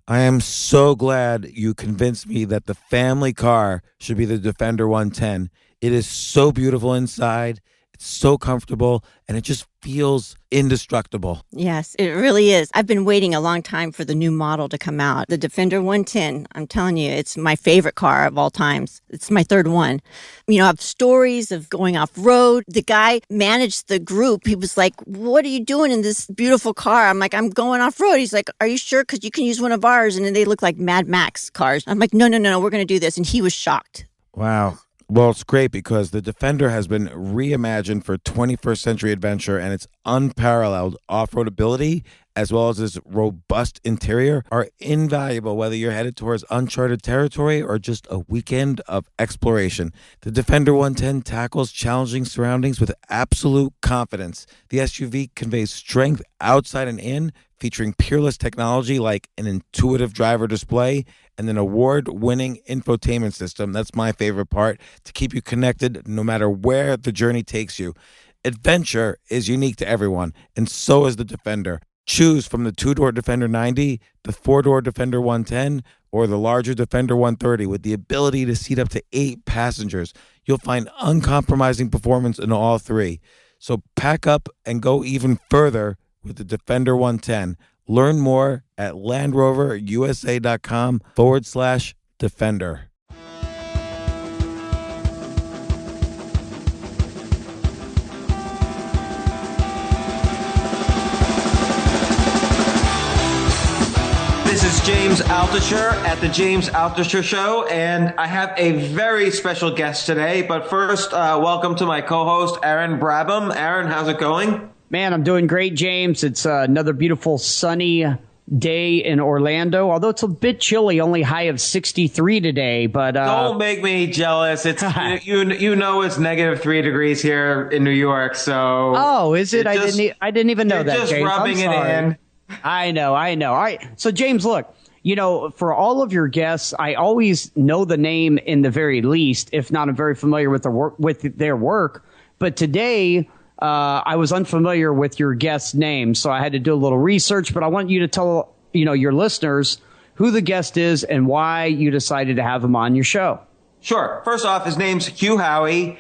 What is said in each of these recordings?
I am so glad you convinced me that the family car should be the Defender 110. It is so beautiful inside. It's so comfortable and it just feels indestructible. Yes, it really is. I've been waiting a long time for the new model to come out. The Defender 110, I'm telling you, it's my favorite car of all times. It's my third one. You know, I have stories of going off road. The guy managed the group. He was like, "What are you doing in this beautiful car?" I'm like, "I'm going off road." He's like, "Are you sure? Because you can use one of ours." And then they look like Mad Max cars. I'm like, no, we're going to do this. And he was shocked. Wow. Well, it's great because the Defender has been reimagined for 21st century adventure, and its unparalleled off-road ability as well as its robust interior are invaluable whether you're headed towards uncharted territory or just a weekend of exploration. The Defender 110 tackles challenging surroundings with absolute confidence. The SUV conveys strength outside and in, featuring peerless technology like an intuitive driver display and an award-winning infotainment system. That's my favorite part, to keep you connected no matter where the journey takes you. Adventure is unique to everyone, and so is the Defender. Choose from the two-door Defender 90, the four-door Defender 110, or the larger Defender 130 with the ability to seat up to 8 passengers. You'll find uncompromising performance in all three. So pack up and go even further with the Defender 110. Learn more at LandRoverUSA.com/Defender. This is James Altucher at the James Altucher Show, and I have a very special guest today. But first, welcome to my co-host, Aaron Brabham. Aaron, how's it going? Man, I'm doing great, James. It's another beautiful sunny day in Orlando, although it's a bit chilly, only high of 63 today. But don't make me jealous. It's you know it's negative 3 degrees here in New York. So is it? I didn't even know that. Just James. rubbing it in. I know. All right. So James, look. You know, for all of your guests, I always know the name in the very least, if not, I'm very familiar with their work. But today, I was unfamiliar with your guest's name, so I had to do a little research. But I want you to tell your listeners who the guest is and why you decided to have him on your show. Sure. First off, his name's Hugh Howey.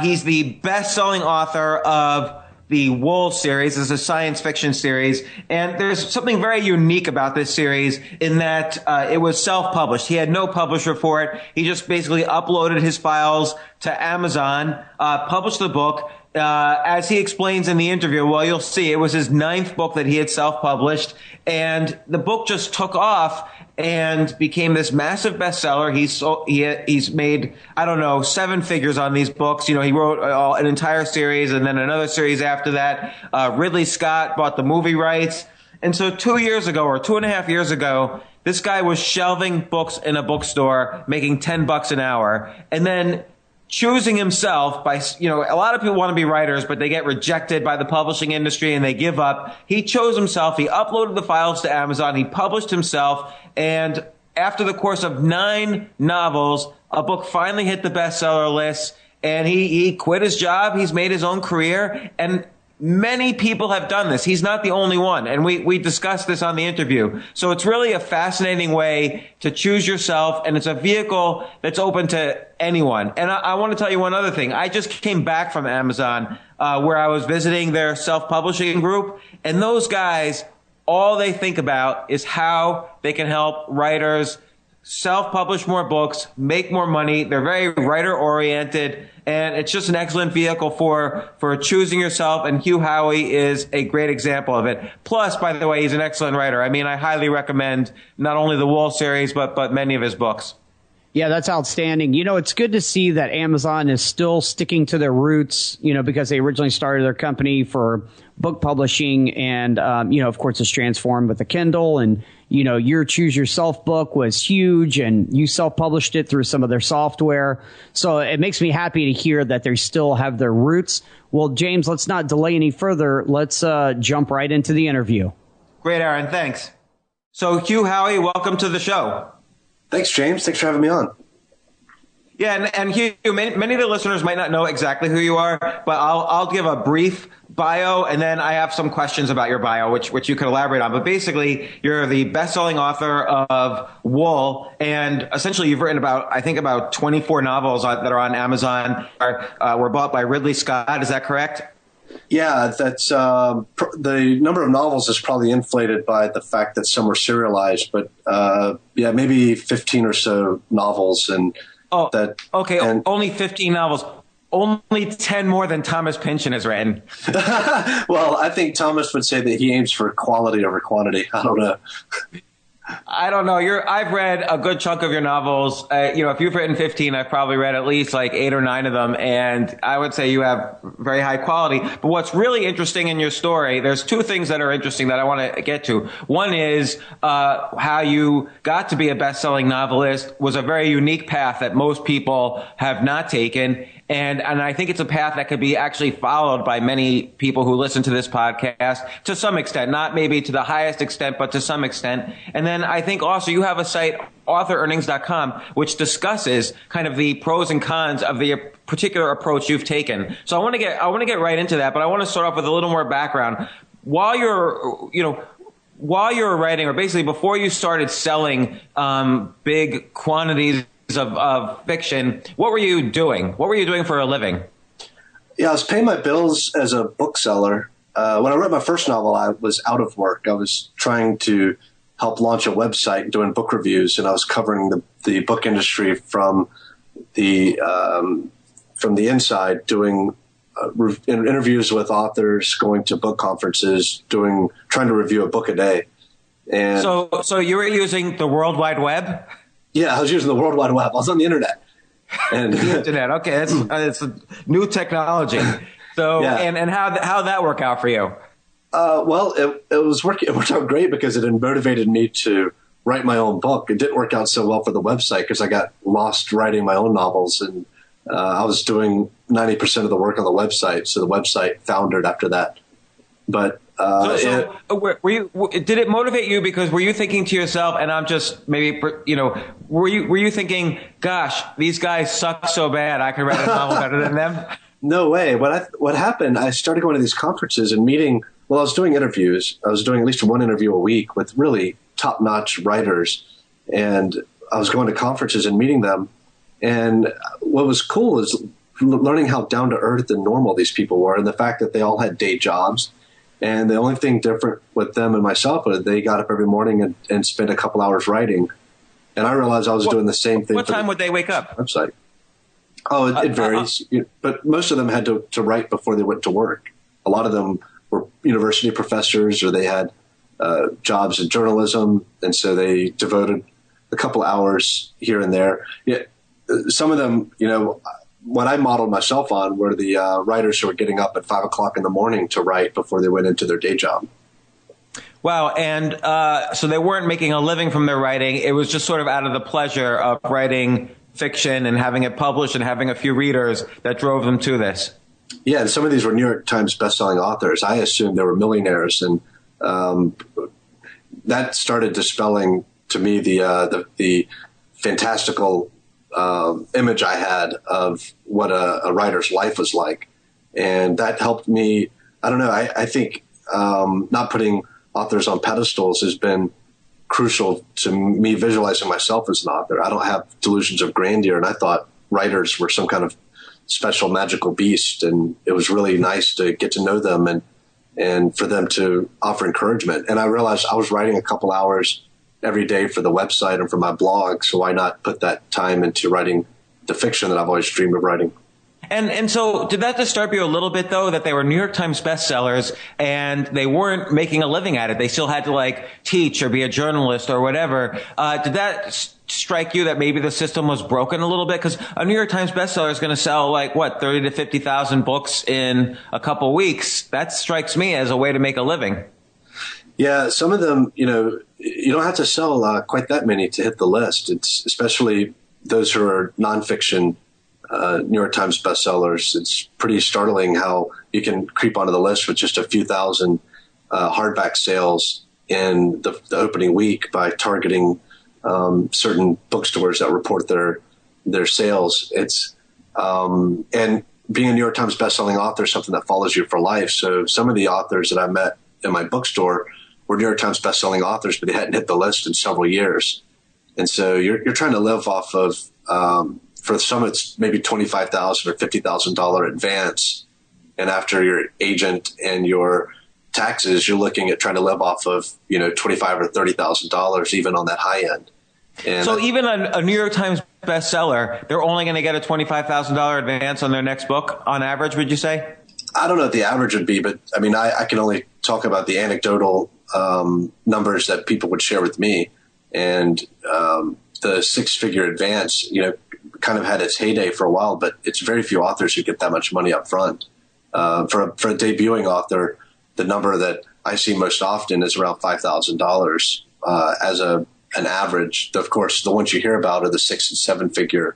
He's the best-selling author of the You series. Is a science fiction series, and there's something very unique about this series in that it was self-published. He had no publisher for it. He just basically uploaded his files to Amazon, published the book. As he explains in the interview, well, you'll see, it was his 9th book that he had self-published, and the book just took off and became this massive bestseller. He's made, 7 figures on these books. You know, he wrote an entire series and then another series after that. Ridley Scott bought the movie rights. And so 2 years ago, or 2.5 years ago, this guy was shelving books in a bookstore, making $10 an hour, and then choosing himself by, a lot of people want to be writers, but they get rejected by the publishing industry and they give up. He chose himself. He uploaded the files to Amazon. He published himself. And after the course of 9 novels, a book finally hit the bestseller list, and he quit his job. He's made his own career, and many people have done this. He's not the only one, and we discussed this on the interview. So it's really a fascinating way to choose yourself, and it's a vehicle that's open to anyone. And I want to tell you one other thing. I just came back from Amazon, where I was visiting their self-publishing group, and those guys, all they think about is how they can help writers self-publish more books, make more money. They're very writer-oriented, and it's just an excellent vehicle for choosing yourself, and Hugh Howey is a great example of it. Plus, by the way, he's an excellent writer. I mean, I highly recommend not only the You series, but many of his books. Yeah, that's outstanding. You know, it's good to see that Amazon is still sticking to their roots, because they originally started their company for book publishing, and, of course, it's transformed with the Kindle, and, your Choose Yourself book was huge, and you self-published it through some of their software. So it makes me happy to hear that they still have their roots. Well, James, let's not delay any further. Let's jump right into the interview. Great, Aaron. Thanks. So, Hugh Howey, welcome to the show. Thanks, James. Thanks for having me on. Yeah, and Hugh, many of the listeners might not know exactly who you are, but I'll give a brief bio, and then I have some questions about your bio, which you could elaborate on. But basically, you're the best-selling author of Wool, and essentially you've written about 24 novels that are on Amazon, were bought by Ridley Scott. Is that correct? Yeah, that's the number of novels is probably inflated by the fact that some were serialized, but yeah, maybe 15 or so novels, and only 15 novels. Only 10 more than Thomas Pynchon has written. Well, I think Thomas would say that he aims for quality over quantity. I don't know. I don't know. I've read a good chunk of your novels. If you've written 15, I've probably read at least like 8 or 9 of them. And I would say you have very high quality. But what's really interesting in your story, there's 2 things that are interesting that I want to get to. One is how you got to be a best-selling novelist was a very unique path that most people have not taken. And I think it's a path that could be actually followed by many people who listen to this podcast to some extent, not maybe to the highest extent, but to some extent. And then I think also you have a site, author-earnings.com, which discusses kind of the pros and cons of the particular approach you've taken. So I want to get right into that, but I want to start off with a little more background. While you're writing, or basically before you started selling big quantities of fiction, what were you doing? What were you doing for a living? Yeah, I was paying my bills as a bookseller. When I wrote my first novel, I was out of work. I was trying to help launch a website doing book reviews, and I was covering the book industry from the inside, doing interviews with authors, going to book conferences, trying to review a book a day. And so you were using the World Wide Web? Yeah, I was using the World Wide Web. I was on the internet. And the internet, okay, it's a new technology. So, yeah. and how'd that work out for you? Well, it worked out great because it had motivated me to write my own book. It didn't work out so well for the website because I got lost writing my own novels, and I was doing 90% of the work on the website. So the website foundered after that. But did it motivate you because were you thinking to yourself, and I'm just maybe, were you thinking, gosh, these guys suck so bad, I could write a novel better than them? No way. What happened, I started going to these conferences and meeting, I was doing interviews. I was doing at least one interview a week with really top-notch writers. And I was going to conferences and meeting them. And what was cool is learning how down-to-earth and normal these people were, and the fact that they all had day jobs. And the only thing different with them and myself was they got up every morning and spent a couple hours writing. And I realized I was doing the same thing. What time would they wake up? Website. Oh, it varies. But most of them had to write before they went to work. A lot of them were university professors, or they had jobs in journalism. And so they devoted a couple hours here and there. Yeah, some of them, what I modeled myself on were the writers who were getting up at 5 o'clock in the morning to write before they went into their day job. Wow. And so they weren't making a living from their writing. It was just sort of out of the pleasure of writing fiction and having it published and having a few readers that drove them to this. Yeah. And some of these were New York Times bestselling authors. I assumed they were millionaires. And that started dispelling to me the fantastical image I had of what a writer's life was like. And that helped me. I don't know. I think not putting authors on pedestals has been crucial to me visualizing myself as an author. I don't have delusions of grandeur, and I thought writers were some kind of special magical beast. And it was really nice to get to know them and for them to offer encouragement. And I realized I was writing a couple hours every day for the website and for my blog. So why not put that time into writing the fiction that I've always dreamed of writing? And so did that disturb you a little bit, though, that they were New York Times bestsellers and they weren't making a living at it? They still had to teach or be a journalist or whatever. Did that strike you that maybe the system was broken a little bit? Because a New York Times bestseller is going to sell 30 to 50,000 books in a couple weeks. That strikes me as a way to make a living. Yeah, some of them, you don't have to sell quite that many to hit the list. It's especially those who are nonfiction New York Times bestsellers. It's pretty startling how you can creep onto the list with just a few thousand hardback sales in the opening week by targeting certain bookstores that report their their sales. It's and being a New York Times bestselling author is something that follows you for life. So some of the authors that I met in my bookstore were New York Times bestselling authors, but they hadn't hit the list in several years. And so you're trying to live off of, for some, it's maybe $25,000 or $50,000 advance. And after your agent and your taxes, you're looking at trying to live off of, $25,000 or $30,000, even on that high end. And so even a New York Times bestseller, they're only going to get a $25,000 advance on their next book on average, would you say? I don't know what the average would be, but I mean, I can only talk about the anecdotal numbers that people would share with me. And the six-figure advance, kind of had its heyday for a while, but it's very few authors who get that much money up front. For a debuting author, the number that I see most often is around $5,000 as an average. Of course, the ones you hear about are the 6- and 7-figure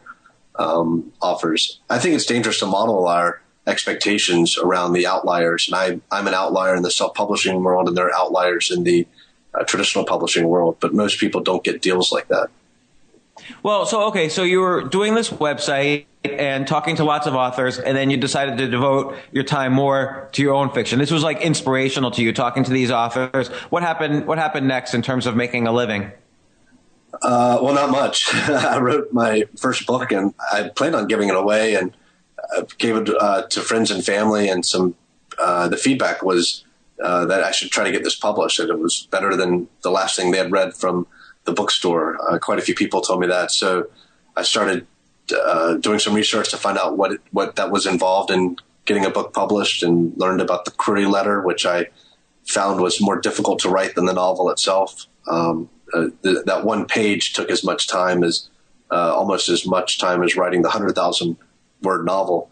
offers. I think it's dangerous to model our expectations around the outliers. And I'm an outlier in the self-publishing world, and there are outliers in the traditional publishing world, but most people don't get deals like that. Well, so you were doing this website and talking to lots of authors, and then you decided to devote your time more to your own fiction. This was like inspirational to you, talking to these authors. What happened next in terms of making a living? Well, not much. I wrote my first book, and I planned on giving it away, and gave it to friends and family. And the feedback was that I should try to get this published. That it was better than the last thing they had read from the bookstore. Quite a few people told me that. So I started doing some research to find out what that was involved in getting a book published, and learned about the query letter, which I found was more difficult to write than the novel itself. That one page took as much time as almost as much time as writing the 100,000 word novel.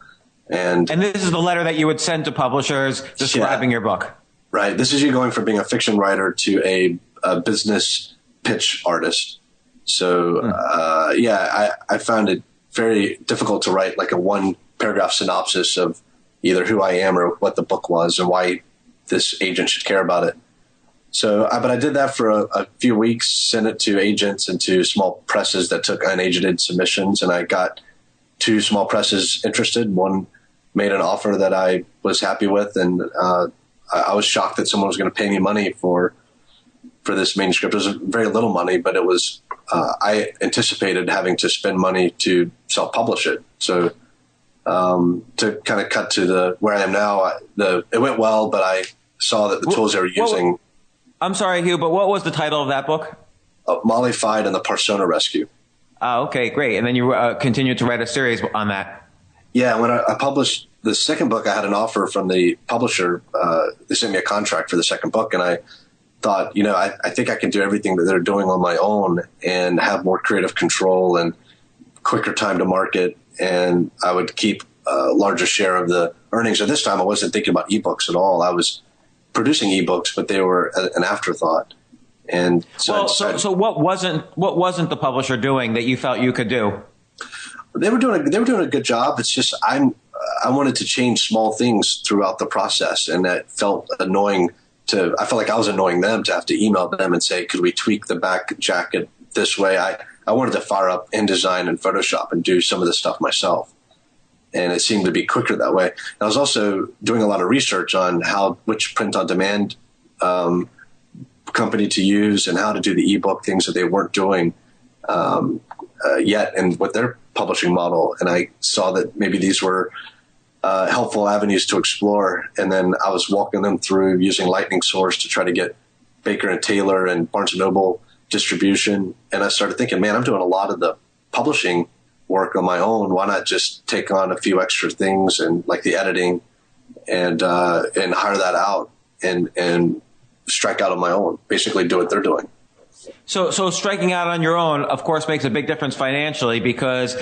And this is the letter that you would send to publishers describing your book. Right. This is you going from being a fiction writer to a business pitch artist. So, I found it very difficult to write like a 1-paragraph synopsis of either who I am or what the book was and why this agent should care about it. So, but I did that for a few weeks, sent it to agents and to small presses that took unagented submissions. And I got 2 small presses interested. One made an offer that I was happy with. And I was shocked that someone was going to pay me money for this manuscript. It was very little money, but it was, I anticipated having to spend money to self-publish it. So, to kind of cut to where I am now, it went well, but I saw that the tools they were using. I'm sorry, Hugh, but what was the title of that book? Molly Fide and the Parsona Rescue. Okay, great. And then you continued to write a series on that. Yeah, when I published the second book, I had an offer from the publisher. They sent me a contract for the second book, and I thought, I think I can do everything that they're doing on my own and have more creative control and quicker time to market, and I would keep a larger share of the earnings. At this time, I wasn't thinking about ebooks at all. I was producing ebooks, but they were an afterthought. And so, so what wasn't the publisher doing that you felt you could do? They were doing a good job. It's just I wanted to change small things throughout the process, and that felt annoying. I felt like I was annoying them to have to email them and say, could we tweak the back jacket this way? I wanted to fire up InDesign and Photoshop and do some of this stuff myself. And it seemed to be quicker that way. And I was also doing a lot of research on which print-on-demand company to use and how to do the ebook, things that they weren't doing yet and with their publishing model. And I saw that maybe these were helpful avenues to explore. And then I was walking them through using Lightning Source to try to get Baker and Taylor and Barnes & Noble distribution. And I started thinking, man, I'm doing a lot of the publishing work on my own. Why not just take on a few extra things and like the editing and hire that out and strike out on my own, basically do what they're doing. So striking out on your own, of course, makes a big difference financially, because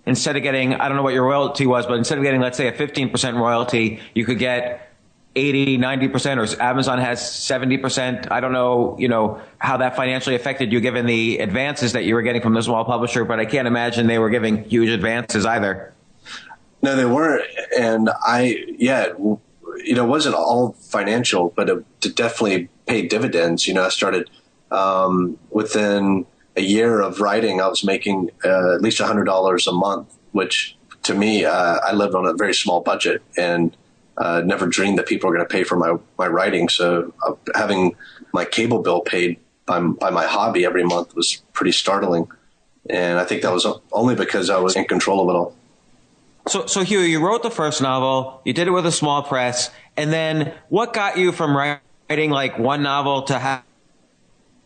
instead of getting, I don't know what your royalty was, but instead of getting, let's say, a 15% royalty, you could get 80, 90%, or Amazon has 70%. I don't know, how that financially affected you given the advances that you were getting from the small publisher, but I can't imagine they were giving huge advances either. No, they weren't. And it wasn't all financial, but it definitely paid dividends. I started within a year of writing, I was making at least $100 a month, which to me, I lived on a very small budget and never dreamed that people were going to pay for my writing. So having my cable bill paid by my hobby every month was pretty startling. And I think that was only because I was in control of it all. So Hugh, you wrote the first novel, you did it with a small press, and then what got you from writing like one novel to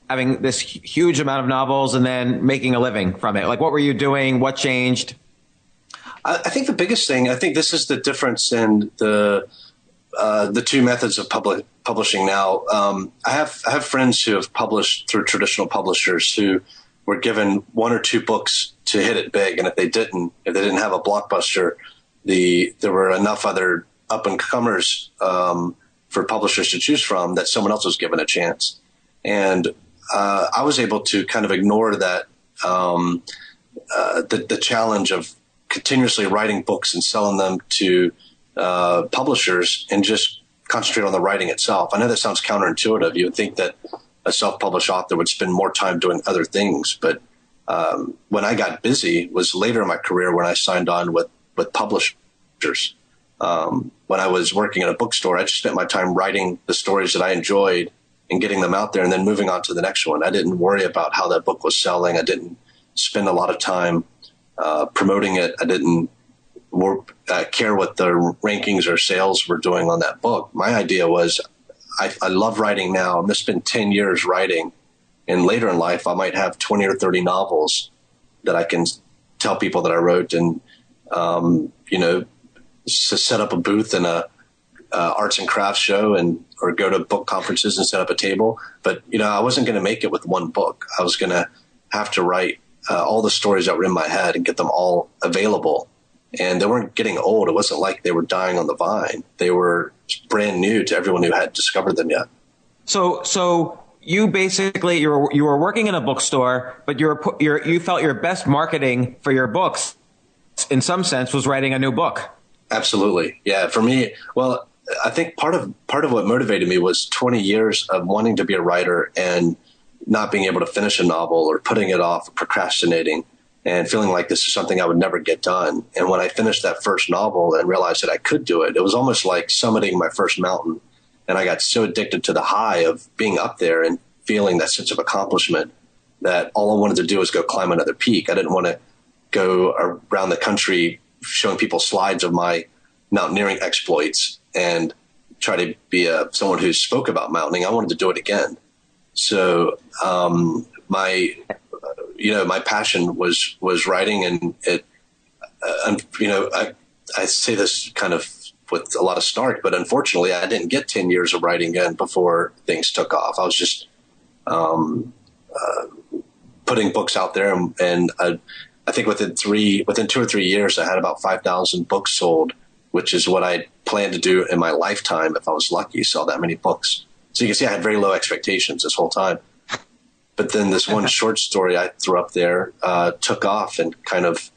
having this huge amount of novels and then making a living from it? Like, what were you doing? What changed? I think the biggest thing, I think this is the difference in the two methods of publishing now. I have friends who have published through traditional publishers who were given one or two books to hit it big, and if they didn't have a blockbuster, there were enough other up and comers for publishers to choose from that someone else was given a chance. And I was able to kind of ignore that the challenge of continuously writing books and selling them to publishers and just concentrate on the writing itself. I know that sounds counterintuitive. You would think that a self-published author would spend more time doing other things, but when I got busy was later in my career when I signed on with publishers. When I was working at a bookstore, I just spent my time writing the stories that I enjoyed and getting them out there and then moving on to the next one. I didn't worry about how that book was selling. I didn't spend a lot of time promoting it. I didn't care what the rankings or sales were doing on that book. My idea was I love writing now. I'm going to spend 10 years writing. And later in life, I might have 20 or 30 novels that I can tell people that I wrote and, set up a booth in a arts and crafts show or go to book conferences and set up a table. But, I wasn't going to make it with one book. I was going to have to write all the stories that were in my head and get them all available. And they weren't getting old. It wasn't like they were dying on the vine. They were brand new to everyone who had discovered them yet. So you basically you were working in a bookstore, but you felt your best marketing for your books, in some sense, was writing a new book. Absolutely, yeah. For me, well, I think part of what motivated me was 20 years of wanting to be a writer and not being able to finish a novel or putting it off, or procrastinating, and feeling like this is something I would never get done. And when I finished that first novel and realized that I could do it, it was almost like summiting my first mountain. And I got so addicted to the high of being up there and feeling that sense of accomplishment that all I wanted to do was go climb another peak. I didn't want to go around the country showing people slides of my mountaineering exploits and try to be someone who spoke about mountaineering. I wanted to do it again. So my passion was writing, and it, I say this kind of with a lot of snark, but unfortunately I didn't get 10 years of writing in before things took off. I was just putting books out there, and I think within 2 or 3 years, I had about 5,000 books sold, which is what I planned to do in my lifetime if I was lucky, sell that many books. So you can see I had very low expectations this whole time. But then this one short story I threw up there took off and kind of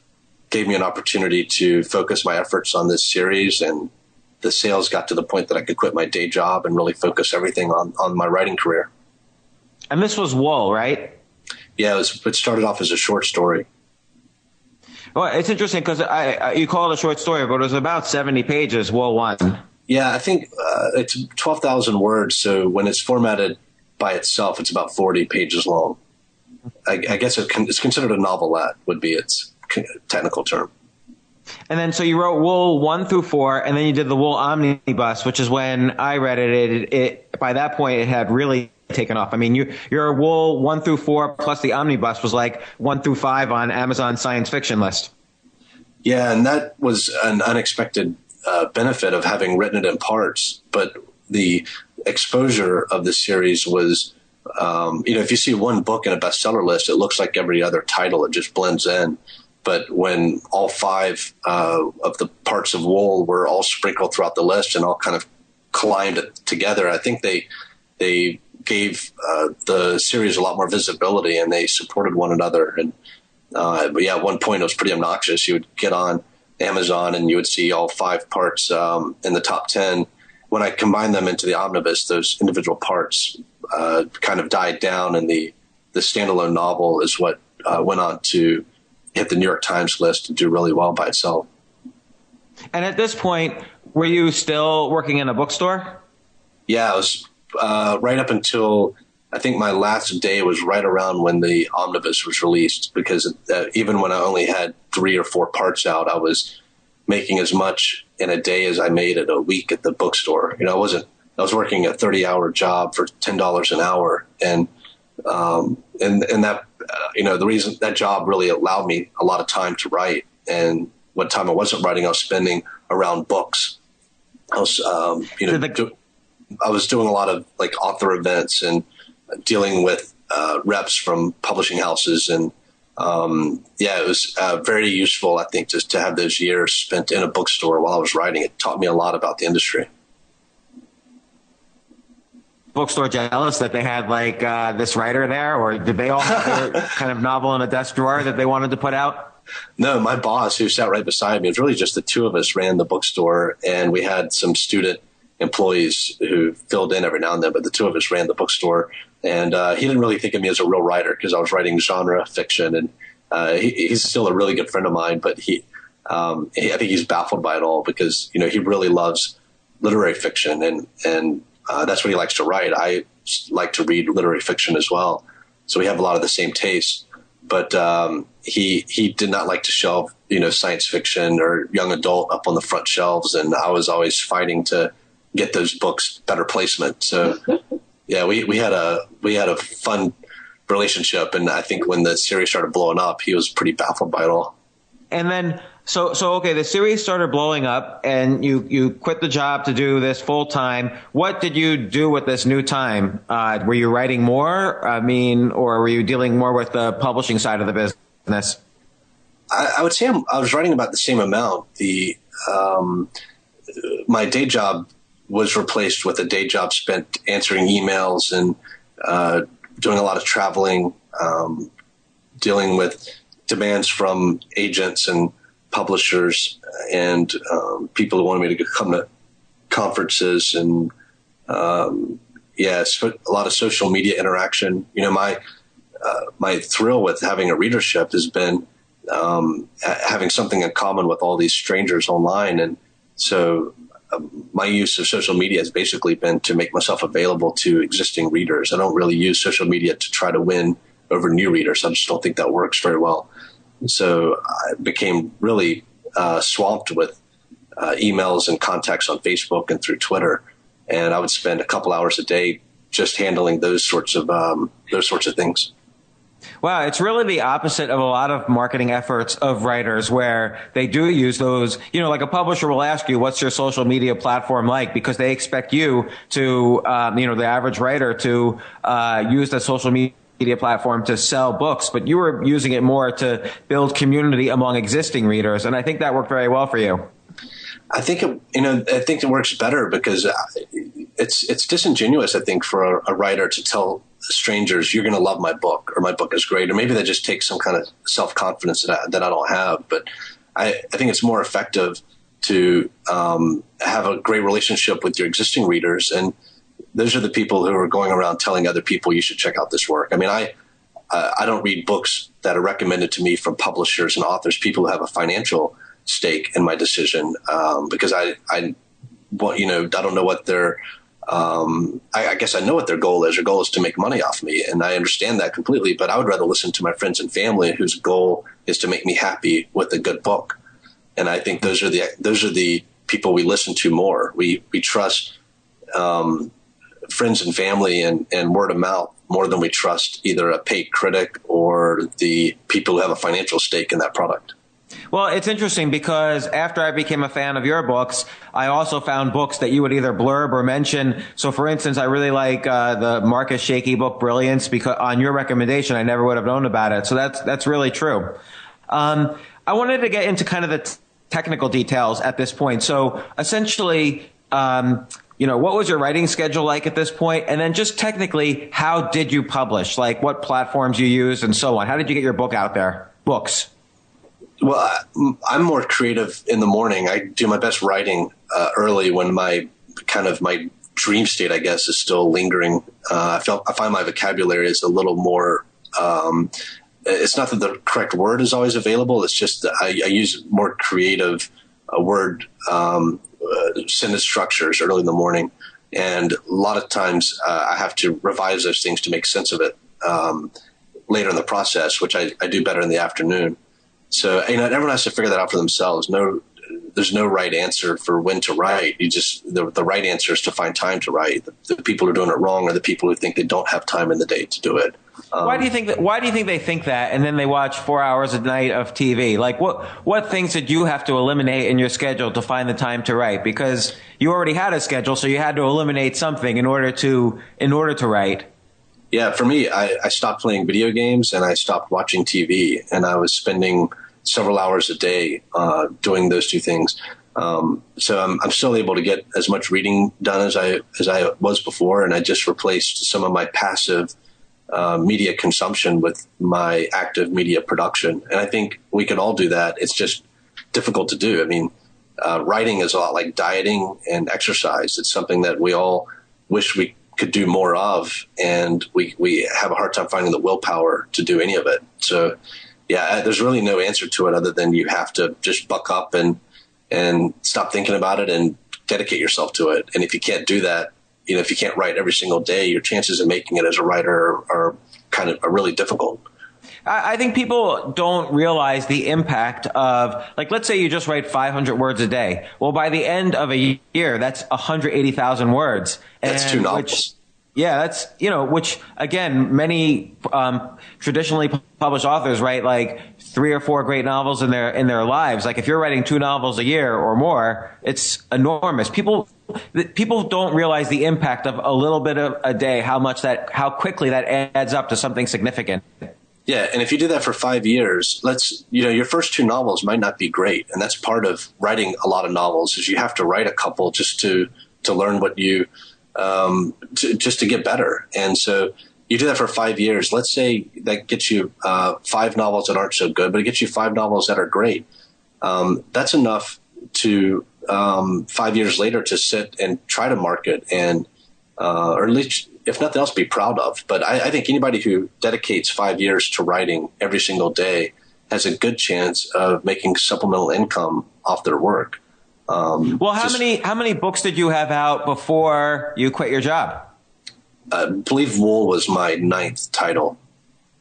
gave me an opportunity to focus my efforts on this series, and the sales got to the point that I could quit my day job and really focus everything on my writing career. And this was Wool, right? Yeah, it started off as a short story. Well, it's interesting because you call it a short story, but it was about 70 pages, Wool 1. Yeah, I think it's 12,000 words. So when it's formatted by itself, it's about 40 pages long. I guess it's considered a novelette would be its technical term. And then so you wrote Wool 1 through 4, and then you did the Wool Omnibus, which is when I read it. It by that point, it had really taken off. I mean, your Wool 1 through 4 plus the Omnibus was like 1 through 5 on Amazon science fiction list. Yeah, and that was an unexpected benefit of having written it in parts. But the exposure of the series was, if you see one book in a bestseller list, it looks like every other title. It just blends in. But when all 5 of the parts of Wool were all sprinkled throughout the list and all kind of climbed together, I think they gave the series a lot more visibility, and they supported one another. And but yeah, at one point it was pretty obnoxious. You would get on Amazon and you would see all 5 parts in the top 10. When I combined them into the omnibus, those individual parts kind of died down, and the the standalone novel is what went on to hit the New York Times list and do really well by itself. And at this point, were you still working in a bookstore? Yeah, I was right up until I think my last day was right around when the omnibus was released, because even when I only had 3 or 4 parts out, I was making as much in a day as I made in a week at the bookstore. I was working a 30-hour job for $10 an hour. And that, the reason that job really allowed me a lot of time to write. And what time I wasn't writing, I was spending around books. I was, I was doing a lot of like author events and dealing with reps from publishing houses. And it was very useful, I think, just to have those years spent in a bookstore while I was writing. It taught me a lot about the industry. Bookstore jealous that they had like this writer there, or did they all have their kind of novel in a desk drawer that they wanted to put out? No, my boss, who sat right beside me, it was really just the two of us ran the bookstore, and we had some student employees who filled in every now and then, but the two of us ran the bookstore. And he didn't really think of me as a real writer because I was writing genre fiction, and he's still a really good friend of mine, but I think he's baffled by it all because, he really loves literary fiction, and that's what he likes to write. I like to read literary fiction as well. So we have a lot of the same tastes, but he did not like to shelve, science fiction or young adult up on the front shelves. And I was always fighting to get those books better placement. So yeah, we had a fun relationship. And I think when the series started blowing up, he was pretty baffled by it all. And then, so okay, the series started blowing up, and you quit the job to do this full time. What did you do with this new time? Were you writing more? Or were you dealing more with the publishing side of the business? I would say I was writing about the same amount. My day job was replaced with a day job spent answering emails and doing a lot of traveling, dealing with demands from agents and publishers and people who wanted me to come to conferences and a lot of social media interaction. My thrill with having a readership has been having something in common with all these strangers online. And so my use of social media has basically been to make myself available to existing readers. I don't really use social media to try to win over new readers. I just don't think that works very well. So I became really swamped with emails and contacts on Facebook and through Twitter. And I would spend a couple hours a day just handling those sorts of things. Wow, it's really the opposite of a lot of marketing efforts of writers, where they do use those, like a publisher will ask you, what's your social media platform like? Because they expect you to, the average writer to use the social media platform to sell books, but you were using it more to build community among existing readers. And I think that worked very well for you. I think it works better because it's disingenuous, I think, for a writer to tell strangers, you're going to love my book, or my book is great. Or maybe that just takes some kind of self-confidence that I don't have. But I think it's more effective to have a great relationship with your existing readers. And those are the people who are going around telling other people you should check out this work. I mean, I don't read books that are recommended to me from publishers and authors, people who have a financial stake in my decision, because I don't know what their I guess I know what their goal is. Their goal is to make money off me, and I understand that completely. But I would rather listen to my friends and family whose goal is to make me happy with a good book. And I think those are the people we listen to more. We trust friends and family and word of mouth more than we trust either a paid critic or the people who have a financial stake in that product. Well, it's interesting because after I became a fan of your books, I also found books that you would either blurb or mention. So, for instance, I really like the Marcus Shaky book, Brilliance, because on your recommendation, I never would have known about it. So that's really true. I wanted to get into kind of the technical details at this point. So, essentially, what was your writing schedule like at this point? And then just technically, how did you publish? Like what platforms you used and so on? How did you get your book out there? Books. Well, I'm more creative in the morning. I do my best writing early when my dream state, I guess, is still lingering. I find my vocabulary is a little more It's not that the correct word is always available. It's just that I use more creative word sentence structures early in the morning. And a lot of times I have to revise those things to make sense of it later in the process, which I do better in the afternoon. So, everyone has to figure that out for themselves. There's no right answer for when to write. The right answer is to find time to write. The people who are doing it wrong are the people who think they don't have time in the day to do it. Why do you think they think that, and then they watch 4 hours a night of TV? Like, what things did you have to eliminate in your schedule to find the time to write? Because you already had a schedule, so you had to eliminate something in order to write. Yeah, for me, I stopped playing video games and I stopped watching TV, and I was spending several hours a day doing those two things. So I'm still able to get as much reading done as I was before, and I just replaced some of my passive media consumption with my active media production. And I think we can all do that. It's just difficult to do. I mean, writing is a lot like dieting and exercise. It's something that we all wish we could do more of, and we have a hard time finding the willpower to do any of it. So yeah, there's really no answer to it other than you have to just buck up and stop thinking about it and dedicate yourself to it. And if you can't do that, if you can't write every single day, your chances of making it as a writer are really difficult. I think people don't realize the impact of, like, let's say you just write 500 words a day. Well, by the end of a year, that's 180,000 words. That's 2 novels. That's, which again, many traditionally published authors write like 3 or 4 great novels in their lives. Like, if you're writing 2 novels a year or more, it's enormous. People don't realize the impact of a little bit of a day, how quickly that adds up to something significant. Yeah, and if you do that for 5 years, your first 2 novels might not be great, and that's part of writing a lot of novels is you have to write a couple just to learn what you just to get better. And so you do that for 5 years. Let's say that gets you 5 novels that aren't so good, but it gets you 5 novels that are great. That's enough to 5 years later to sit and try to market and or at least, if nothing else, be proud of. But I think anybody who dedicates 5 years to writing every single day has a good chance of making supplemental income off their work. Well, how many books did you have out before you quit your job? I believe Wool was my 9th title.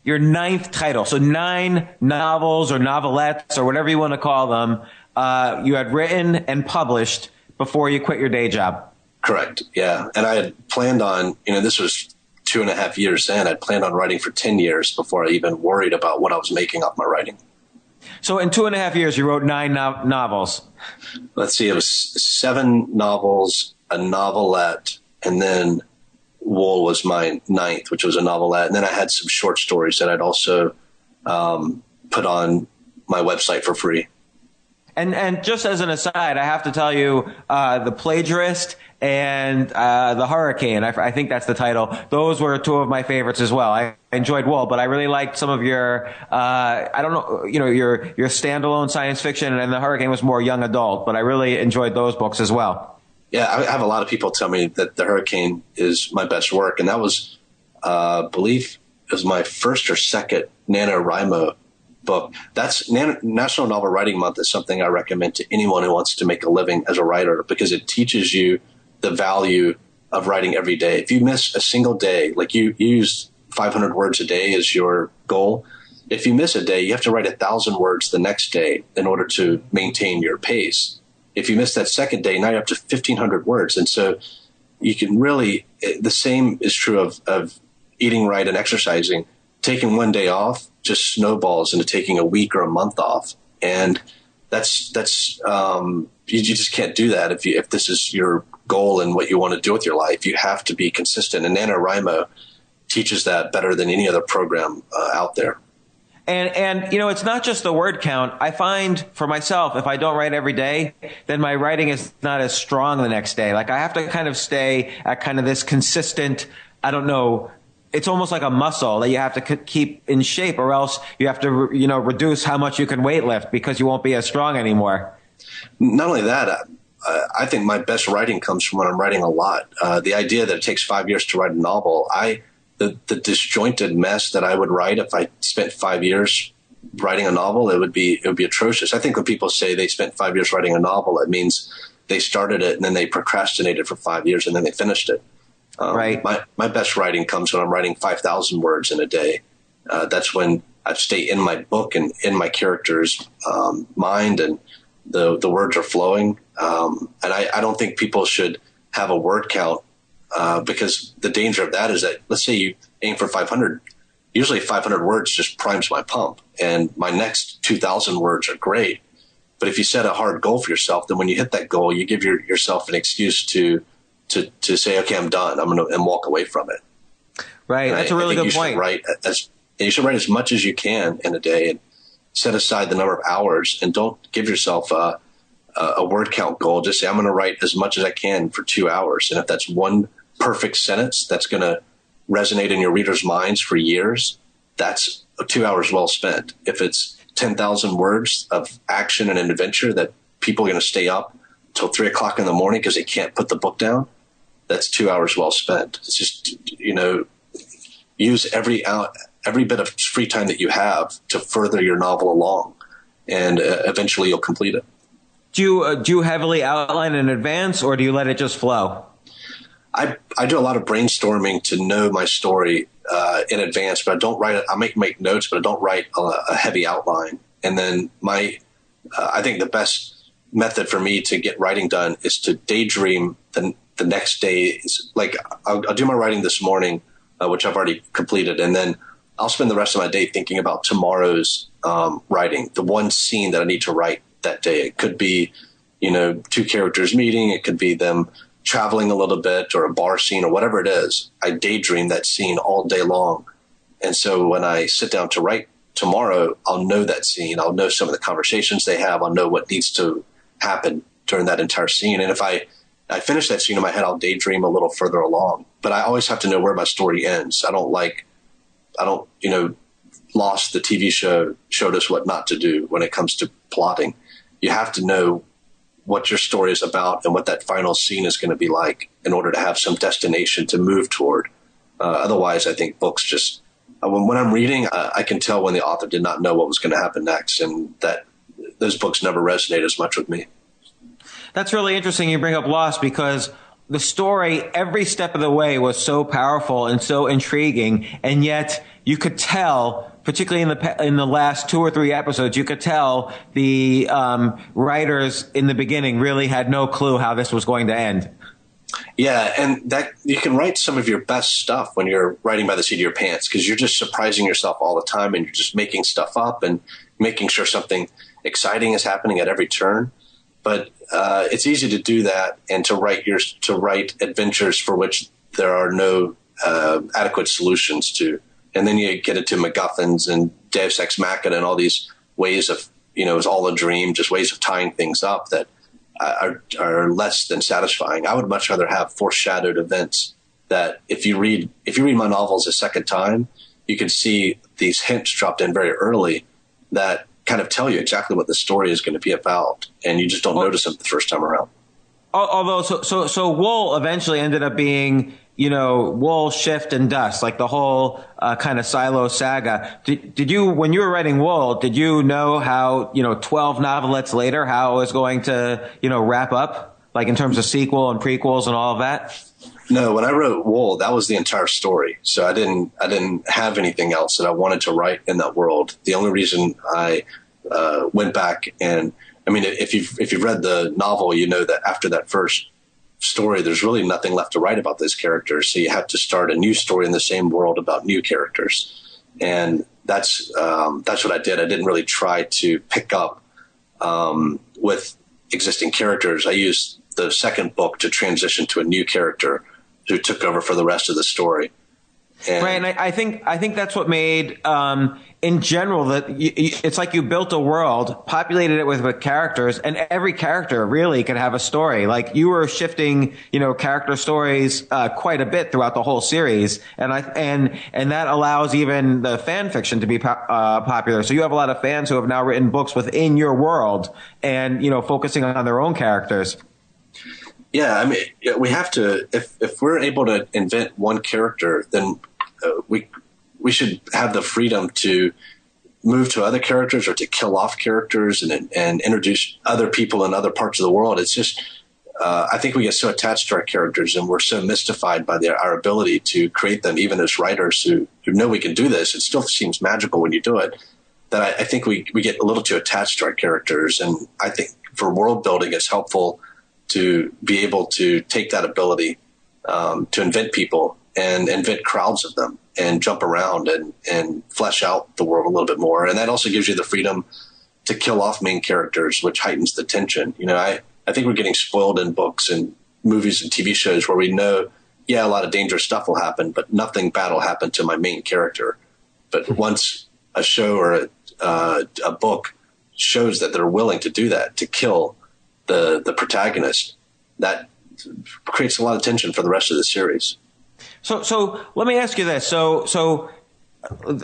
Your 9th title. So 9 novels or novelettes or whatever you want to call them, you had written and published before you quit your day job. Correct. Yeah. And I had planned on, this was 2.5 years in, I'd planned on writing for 10 years before I even worried about what I was making off my writing. So in 2.5 years, you wrote 9 novels. Let's see. It was 7 novels, a novelette, and then Wool was my 9th, which was a novelette. And then I had some short stories that I'd also put on my website for free. And just as an aside, I have to tell you, The Plagiarist and The Hurricane, I think that's the title. Those were 2 of my favorites as well. I enjoyed Wool, but I really liked some of your, your standalone science fiction, and The Hurricane was more young adult, but I really enjoyed those books as well. Yeah, I have a lot of people tell me that The Hurricane is my best work, and that was, I believe, it was my first or second NaNoWriMo book. That's National Novel Writing Month is something I recommend to anyone who wants to make a living as a writer, because it teaches you the value of writing every day. If you miss a single day, like you use 500 words a day as your goal, if you miss a day, you have to write 1,000 words the next day in order to maintain your pace. If you miss that second day, now you're up to 1,500 words. And so you can really, the same is true of eating right and exercising. Taking one day off just snowballs into taking a week or a month off. And that's you just can't do that if this is your goal and what you want to do with your life. You have to be consistent. And NaNoWriMo teaches that better than any other program out there. And it's not just the word count. I find for myself, if I don't write every day, then my writing is not as strong the next day. Like, I have to kind of stay at kind of this consistent, it's almost like a muscle that you have to keep in shape, or else you have to, reduce how much you can weight lift because you won't be as strong anymore. Not only that, I think my best writing comes from when I'm writing a lot. The idea that it takes 5 years to write a novel, I the disjointed mess that I would write if I spent 5 years writing a novel, it would be atrocious. I think when people say they spent 5 years writing a novel, it means they started it and then they procrastinated for 5 years and then they finished it. Right. My best writing comes when I'm writing 5,000 words in a day. That's when I stay in my book and in my character's mind, and the words are flowing. And I don't think people should have a word count, because the danger of that is that, let's say you aim for 500, usually 500 words just primes my pump, and my next 2,000 words are great. But if you set a hard goal for yourself, then when you hit that goal, you give yourself an excuse to say, okay, I'm done. and walk away from it. Right. That's a really good point. You should write as much as you can in a day, and set aside the number of hours, and don't give yourself a word count goal. Just say, I'm going to write as much as I can for 2 hours. And if that's one perfect sentence that's going to resonate in your readers' minds for years, that's 2 hours well spent. If it's 10,000 words of action and an adventure that people are going to stay up till 3 o'clock in the morning because they can't put the book down, that's 2 hours well spent. It's just, use every bit of free time that you have to further your novel along, and eventually you'll complete it. Do you heavily outline in advance, or do you let it just flow? I do a lot of brainstorming to know my story in advance, but I don't write it. I make notes, but I don't write a heavy outline. And then I think the best method for me to get writing done is to daydream the next day. Like I'll do my writing this morning, which I've already completed, and then I'll spend the rest of my day thinking about tomorrow's writing, the one scene that I need to write that day. It could be, two characters meeting. It could be them traveling a little bit, or a bar scene, or whatever it is. I daydream that scene all day long. And so when I sit down to write tomorrow, I'll know that scene. I'll know some of the conversations they have. I'll know what needs to happen during that entire scene. And if I finish that scene in my head, I'll daydream a little further along. But I always have to know where my story ends. Lost, the TV show, showed us what not to do when it comes to plotting. You have to know what your story is about and what that final scene is going to be like in order to have some destination to move toward. Otherwise, I think books just, when I'm reading, I can tell when the author did not know what was going to happen next, and that those books never resonate as much with me. That's really interesting you bring up Lost, because the story, every step of the way, was so powerful and so intriguing, and yet you could tell, particularly in the last 2 or 3 episodes, you could tell the writers in the beginning really had no clue how this was going to end. Yeah, and that you can write some of your best stuff when you're writing by the seat of your pants, because you're just surprising yourself all the time, and you're just making stuff up and making sure something exciting is happening at every turn. But it's easy to do that and to write adventures for which there are no adequate solutions to. And then you get into MacGuffins and Deus Ex Machina and all these ways of, it's all a dream, just ways of tying things up that are less than satisfying. I would much rather have foreshadowed events that if you read my novels a second time, you can see these hints dropped in very early that kind of tell you exactly what the story is going to be about, and you just don't notice them the first time around. Although, so Wool eventually ended up being, Wool, Shift, and Dust, like the whole kind of Silo saga. Did you, when you were writing Wool, did you know how, 12 novelettes later, how it was going to, wrap up, like in terms of sequel and prequels and all of that? No, when I wrote Wool, that was the entire story. So I didn't have anything else that I wanted to write in that world. The only reason I went back and, if you've read the novel, you know that after that first story, there's really nothing left to write about those characters. So you have to start a new story in the same world about new characters. And that's what I did. I didn't really try to pick up with existing characters. I used the second book to transition to a new character who took over for the rest of the story. Right, and I think that's what made, in general, that it's like you built a world, populated it with characters, and every character really could have a story. Like you were shifting, character stories quite a bit throughout the whole series, and that allows even the fan fiction to be popular. So you have a lot of fans who have now written books within your world, and focusing on their own characters. Yeah, we have to, if we're able to invent one character, then we should have the freedom to move to other characters or to kill off characters and introduce other people in other parts of the world. It's just, I think we get so attached to our characters and we're so mystified by our ability to create them, even as writers who know we can do this. It still seems magical when you do it, that I think we get a little too attached to our characters. And I think for world building, it's helpful to be able to take that ability to invent people and invent crowds of them and jump around and flesh out the world a little bit more. And that also gives you the freedom to kill off main characters, which heightens the tension. I think we're getting spoiled in books and movies and TV shows where we know, a lot of dangerous stuff will happen, but nothing bad will happen to my main character. But once a show or a book shows that they're willing to do that, to kill the protagonist, that creates a lot of tension for the rest of the series. So let me ask you this. So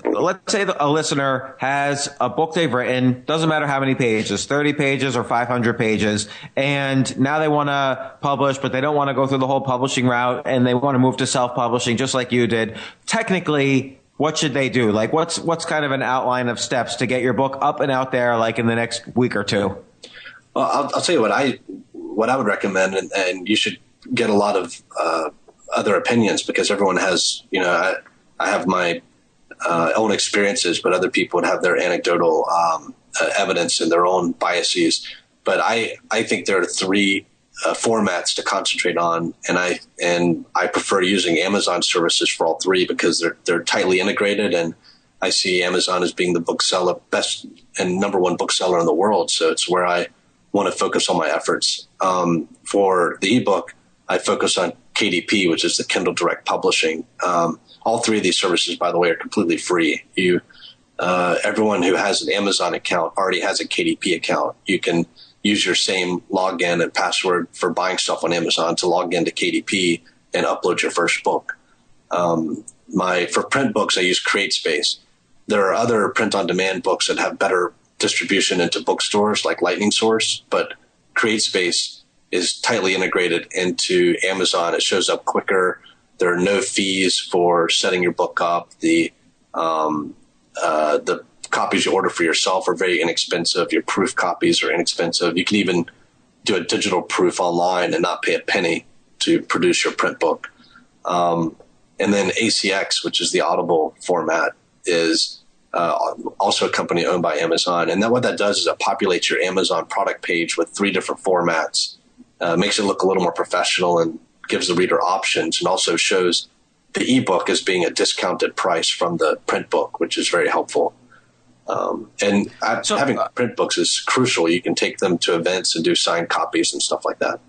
let's say a listener has a book they've written, doesn't matter how many pages, 30 pages or 500 pages, and now they want to publish, but they don't want to go through the whole publishing route, and they want to move to self-publishing just like you did. Technically, what should they do? Like, what's kind of an outline of steps to get your book up and out there, like in the next week or two? Well, I'll tell you what I would recommend, and you should get a lot of other opinions, because everyone has, I have my own experiences, but other people would have their anecdotal evidence and their own biases. But I think there are three formats to concentrate on, and I prefer using Amazon services for all three because they're tightly integrated, and I see Amazon as being the bookseller, best and number one bookseller in the world. So it's where I want to focus all my efforts. For the ebook, I focus on KDP, which is the Kindle Direct Publishing. All three of these services, by the way, are completely free. Everyone who has an Amazon account already has a KDP account. You can use your same login and password for buying stuff on Amazon to log into KDP and upload your first book. For print books, I use CreateSpace. There are other print-on-demand books that have better distribution into bookstores like Lightning Source, but CreateSpace is tightly integrated into Amazon. It shows up quicker. There are no fees for setting your book up. The copies you order for yourself are very inexpensive. Your proof copies are inexpensive. You can even do a digital proof online and not pay a penny to produce your print book. And then ACX, which is the Audible format, is also a company owned by Amazon. And what that does is it populates your Amazon product page with three different formats, makes it look a little more professional and gives the reader options, and also shows the ebook as being a discounted price from the print book, which is very helpful. Having print books is crucial. You can take them to events and do signed copies and stuff like that.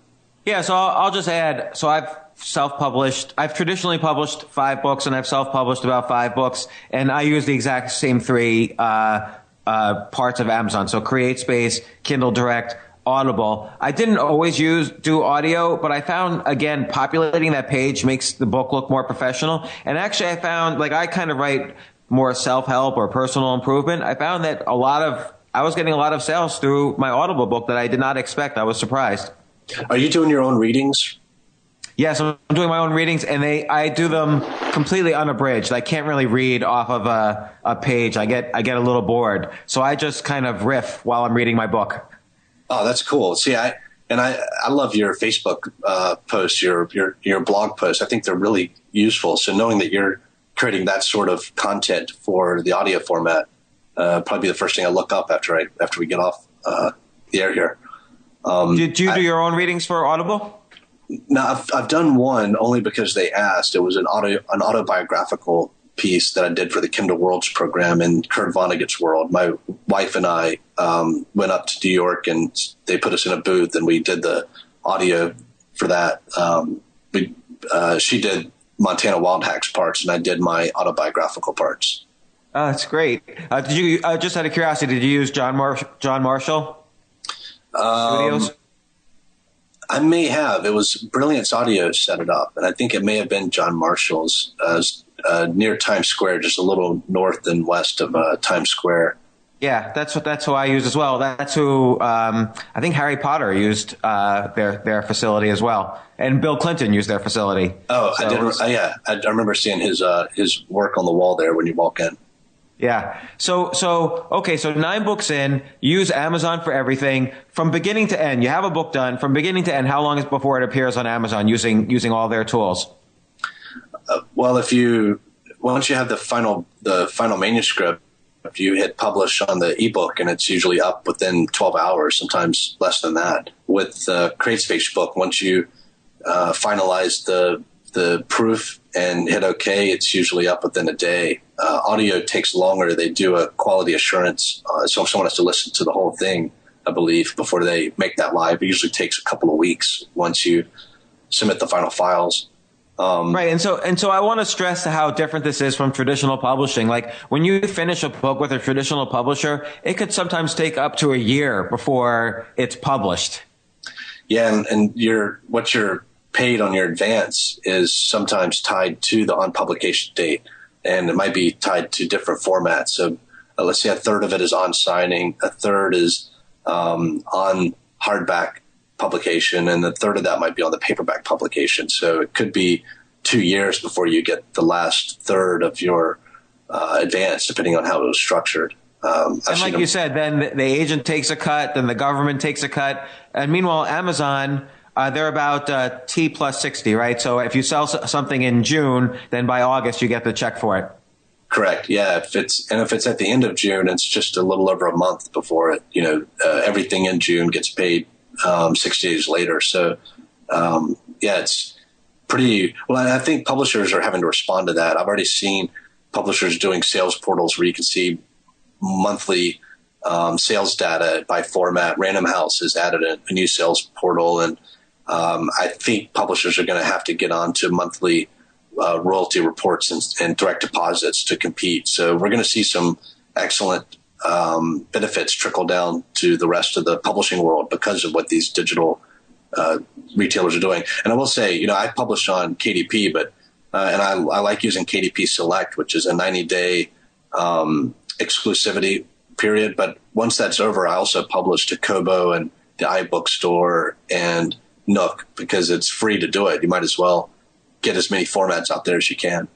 Yeah, so I'll just add, so I've self-published. I've traditionally published 5 books, and I've self-published about 5 books, and I use the exact same 3 parts of Amazon. So CreateSpace, Kindle Direct, Audible. I didn't always do audio, but I found, again, populating that page makes the book look more professional. And actually I found, I kind of write more self-help or personal improvement. I found that I was getting a lot of sales through my Audible book that I did not expect. I was surprised. Are you doing your own readings? Yes, I'm doing my own readings, and I do them completely unabridged. I can't really read off of a page. I get a little bored. So I just kind of riff while I'm reading my book. Oh, that's cool. See, I love your Facebook posts, your blog posts. I think they're really useful. So knowing that you're creating that sort of content for the audio format, probably the first thing I look up after we get off the air here. Did you do your own readings for Audible? No, I've done one only because they asked. It was an autobiographical piece that I did for the Kindle Worlds program in Kurt Vonnegut's world. My wife and I went up to New York, and they put us in a booth, and we did the audio for that. She did Montana Wild Hacks parts, and I did my autobiographical parts. That's great. Did you just out of curiosity, did you use John Marshall Studios? I may have. It was Brilliance Audio set it up, and I think it may have been John Marshall's near Times Square, just a little north and west of Times Square. Yeah, that's who I use as well. That's who I think Harry Potter used their facility as well, and Bill Clinton used their facility. Oh, So I did. Yeah, I remember seeing his work on the wall there when you walk in. Yeah. So okay. So 9 books in. Use Amazon for everything from beginning to end. You have a book done from beginning to end. How long is before it appears on Amazon using all their tools? Well, once you have the final manuscript, if you hit publish on the ebook, and it's usually up within 12 hours, sometimes less than that. With the CreateSpace book, once you finalize the proof and hit OK, it's usually up within a day. Audio takes longer. They do a quality assurance. So if someone has to listen to the whole thing, I believe, before they make that live, it usually takes a couple of weeks once you submit the final files. Right. And so I want to stress how different this is from traditional publishing. Like when you finish a book with a traditional publisher, it could sometimes take up to a year before it's published. Yeah. And what you're paid on your advance is sometimes tied to the on publication date, and it might be tied to different formats. So let's say a third of it is on signing, a third is on hardback publication, and a third of that might be on the paperback publication. So it could be 2 years before you get the last third of your advance, depending on how it was structured. And like you said, then the agent takes a cut, then the government takes a cut. And meanwhile, Amazon, they're about T plus 60, right? So if you sell something in June, then by August you get the check for it. Correct. Yeah. If it's at the end of June, it's just a little over a month before it. Everything in June gets paid 60 days later. So it's pretty well. I think publishers are having to respond to that. I've already seen publishers doing sales portals where you can see monthly sales data by format. Random House has added a new sales portal, and I think publishers are going to have to get on to monthly royalty reports and direct deposits to compete. So we're going to see some excellent benefits trickle down to the rest of the publishing world because of what these digital retailers are doing. And I will say, I publish on KDP, but and I like using KDP Select, which is a 90-day exclusivity period. But once that's over, I also publish to Kobo and the iBookstore and Nook because it's free to do it. You might as well get as many formats out there as you can.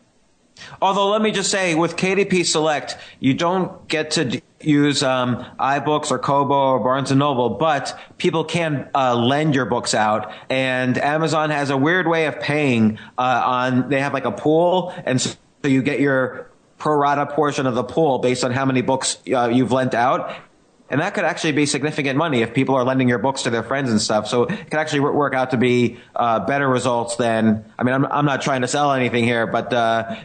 Although, let me just say, with KDP Select, you don't get to use iBooks or Kobo or Barnes & Noble, but people can lend your books out. And Amazon has a weird way of paying they have like a pool, and so you get your pro rata portion of the pool based on how many books you've lent out. And that could actually be significant money if people are lending your books to their friends and stuff. So it could actually work out to be better results than, I'm not trying to sell anything here, but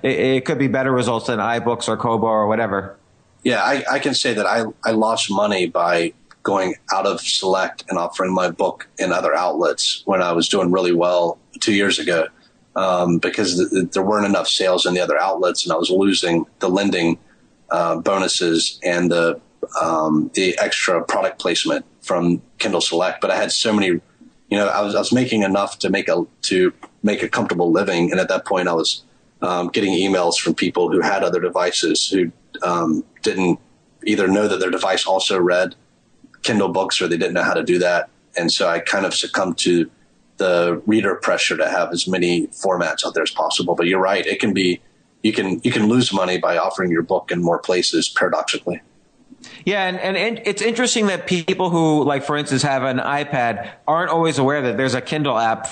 it could be better results than iBooks or Kobo or whatever. Yeah, I can say that I lost money by going out of Select and offering my book in other outlets when I was doing really well 2 years ago because there weren't enough sales in the other outlets, and I was losing the lending bonuses and the extra product placement from Kindle Select. But I had so many, I was making enough to make a comfortable living. And at that point I was getting emails from people who had other devices who didn't either know that their device also read Kindle books or they didn't know how to do that. And so I kind of succumbed to the reader pressure to have as many formats out there as possible. But you're right. It can be, you can lose money by offering your book in more places, paradoxically. Yeah, and it's interesting that people who, like, for instance, have an iPad aren't always aware that there's a Kindle app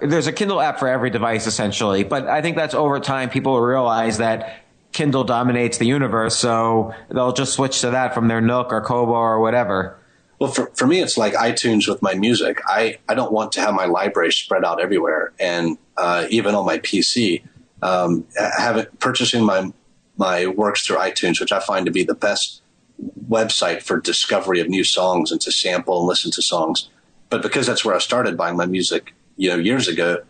there's a Kindle app for every device, essentially. But I think that's over time people realize that Kindle dominates the universe, so they'll just switch to that from their Nook or Kobo or whatever. Well, for me, it's like iTunes with my music. I don't want to have my library spread out everywhere, and even on my PC, purchasing my works through iTunes, which I find to be the best website for discovery of new songs and to sample and listen to songs. But because that's where I started buying my music, years ago,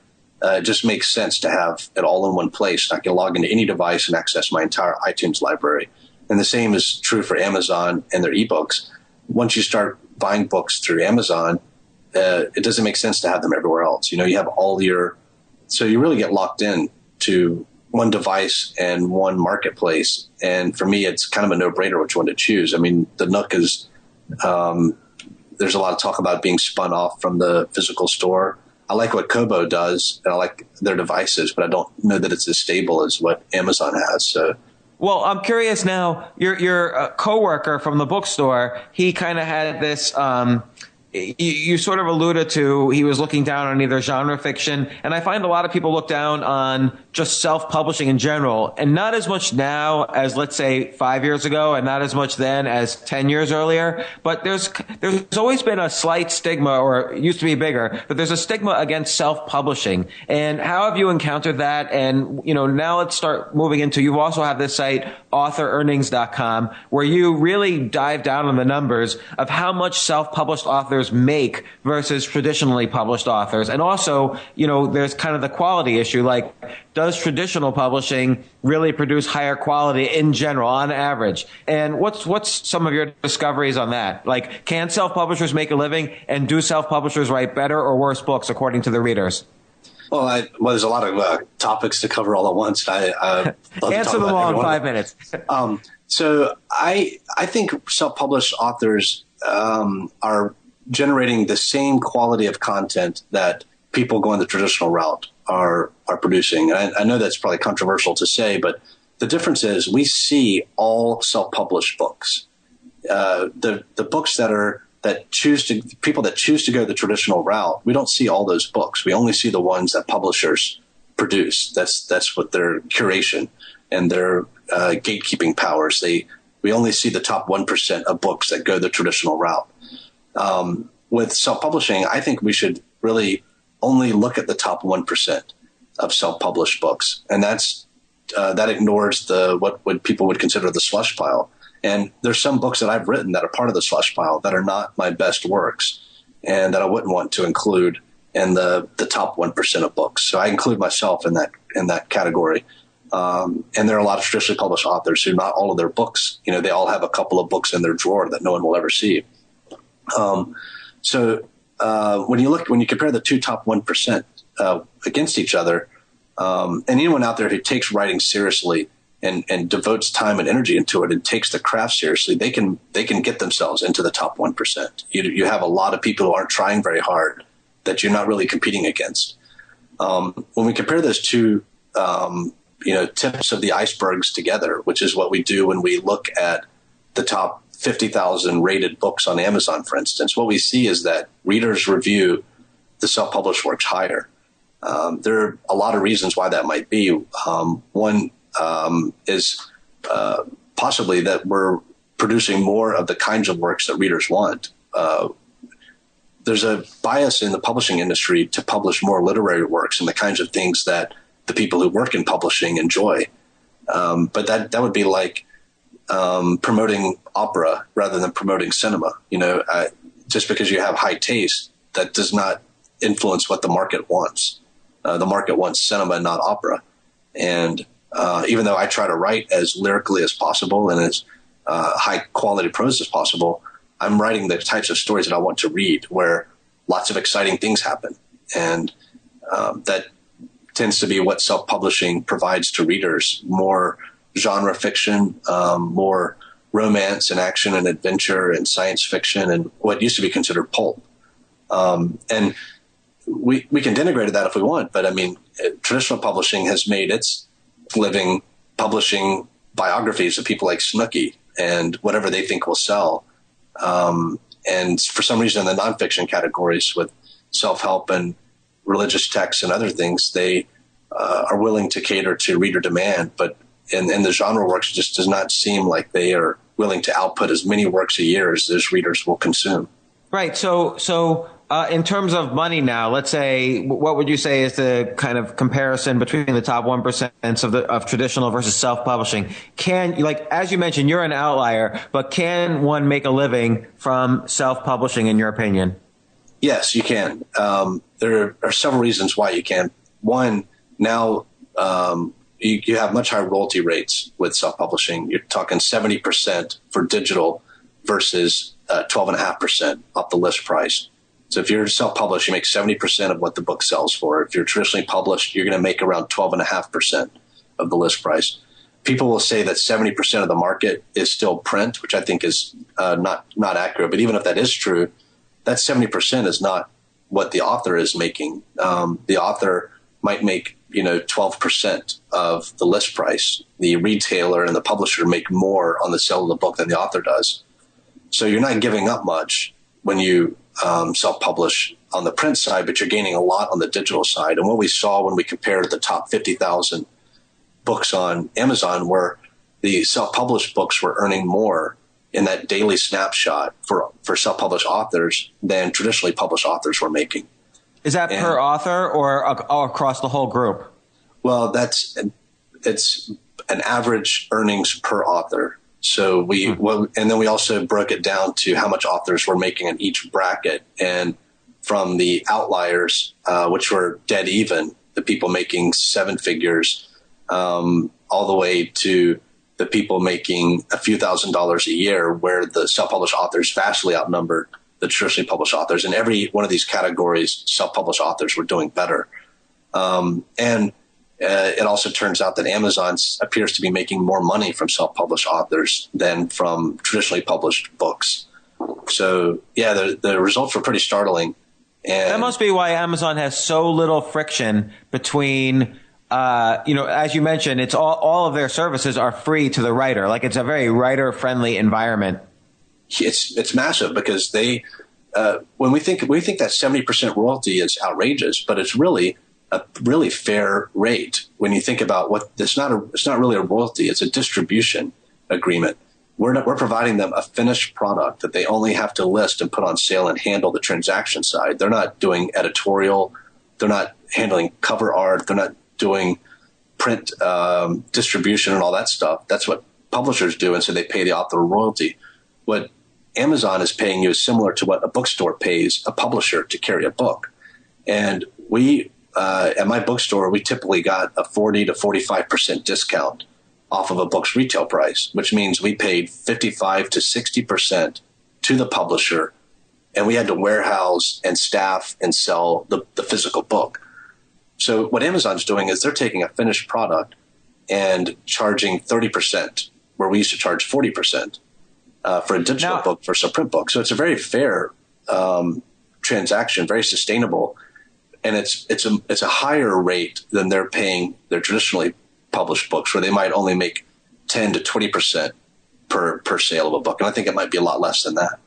it just makes sense to have it all in one place. I can log into any device and access my entire iTunes library. And the same is true for Amazon and their ebooks. Once you start buying books through Amazon, it doesn't make sense to have them everywhere else. You have so you really get locked in to one device and one marketplace. And for me, it's kind of a no-brainer which one to choose. I mean, the Nook is, there's a lot of talk about being spun off from the physical store. I like what Kobo does, and I like their devices, but I don't know that it's as stable as what Amazon has. So, well, I'm curious now. Your coworker from the bookstore, he kind of had this. You sort of alluded to he was looking down on either genre fiction, and I find a lot of people look down on just self-publishing in general, and not as much now as, let's say, 5 years ago, and not as much then as 10 years earlier. But there's always been a slight stigma, or it used to be bigger, but there's a stigma against self-publishing. And how have you encountered that? And, now let's start moving into, you also have this site, author-earnings.com, where you really dive down on the numbers of how much self-published authors make versus traditionally published authors. And also, there's kind of the quality issue, like, does traditional publishing really produce higher quality in general, on average? And what's some of your discoveries on that? Like, can self-publishers make a living, and do self-publishers write better or worse books according to the readers? Well, there's a lot of topics to cover all at once. I love Answer them all in 5 minutes. So I think self-published authors are generating the same quality of content that people going the traditional route are producing. And I know that's probably controversial to say, but the difference is we see all self-published books. The books people that choose to go the traditional route, we don't see all those books. We only see the ones that publishers produce. That's what their curation and their gatekeeping powers. We only see the top 1% of books that go the traditional route. With self-publishing, I think we should really only look at the top 1% of self-published books. And that ignores what people would consider the slush pile. And there's some books that I've written that are part of the slush pile that are not my best works, and that I wouldn't want to include in the top 1% of books. So I include myself in that category. And there are a lot of traditionally published authors who not all of their books, they all have a couple of books in their drawer that no one will ever see. When you compare the two top 1% against each other, and anyone out there who takes writing seriously and devotes time and energy into it and takes the craft seriously, they can get themselves into the top 1%. You have a lot of people who aren't trying very hard that you're not really competing against. When we compare those two, tips of the icebergs together, which is what we do when we look at the top 50,000 rated books on Amazon, for instance, what we see is that readers review the self-published works higher. There are a lot of reasons why that might be. One is possibly that we're producing more of the kinds of works that readers want. There's a bias in the publishing industry to publish more literary works and the kinds of things that the people who work in publishing enjoy. But that would be like promoting opera rather than promoting cinema. Just because you have high taste, that does not influence what the market wants. The market wants cinema, not opera. And even though I try to write as lyrically as possible and as high quality prose as possible, I'm writing the types of stories that I want to read, where lots of exciting things happen. And that tends to be what self-publishing provides to readers: more genre fiction, more romance and action and adventure and science fiction, and what used to be considered pulp. And we can denigrate that if we want, but I mean, traditional publishing has made its living publishing biographies of people like Snooki and whatever they think will sell. And for some reason, in the nonfiction categories with self-help and religious texts and other things, they are willing to cater to reader demand. But in the genre works, it just does not seem like they are willing to output as many works a year as those readers will consume. Right. So in terms of money now, let's say, what would you say is the kind of comparison between the top 1% of traditional versus self-publishing? As you mentioned, you're an outlier, but can one make a living from self-publishing, in your opinion? Yes, you can. There are several reasons why you can. One, now you have much higher royalty rates with self-publishing. You're talking 70% for digital versus 12.5% off the list price. So if you're self-published, you make 70% of what the book sells for. If you're traditionally published, you're going to make around 12.5% of the list price. People will say that 70% of the market is still print, which I think is not accurate. But even if that is true, that 70% is not what the author is making. The author might make 12% of the list price. The retailer and the publisher make more on the sale of the book than the author does. So you're not giving up much when you self-publish on the print side, but you're gaining a lot on the digital side. And what we saw when we compared the top 50,000 books on Amazon were the self-published books were earning more in that daily snapshot for self-published authors than traditionally published authors were making. Is that per author or across the whole group? Well, it's an average earnings per author. So and then we also broke it down to how much authors were making in each bracket. And from the outliers, which were dead even, the people making seven figures, all the way to the people making a few $1,000s a year, where the self-published authors vastly outnumbered the traditionally published authors. In every one of these categories, self-published authors were doing better. It also turns out that Amazon appears to be making more money from self-published authors than from traditionally published books. So, yeah, the results were pretty startling. And that must be why Amazon has so little friction between, as you mentioned, it's all of their services are free to the writer. Like, it's a very writer-friendly environment. It's massive because when we think that 70% royalty is outrageous, but it's really a really fair rate when you think about it's not really a royalty. It's a distribution agreement. We're providing them a finished product that they only have to list and put on sale and handle the transaction side. They're not doing editorial. They're not handling cover art. They're not doing print distribution and all that stuff. That's what publishers do. And so they pay the author a royalty. What Amazon is paying you is similar to what a bookstore pays a publisher to carry a book. And at my bookstore, we typically got a 40 to 45% discount off of a book's retail price, which means we paid 55 to 60% to the publisher, and we had to warehouse and staff and sell the physical book. So what Amazon's doing is they're taking a finished product and charging 30%, where we used to charge 40% for a digital book versus a print book. So it's a very fair transaction, very sustainable. And it's a higher rate than they're paying their traditionally published books, where they might only make 10 to 20% per sale of a book. And I think it might be a lot less than that.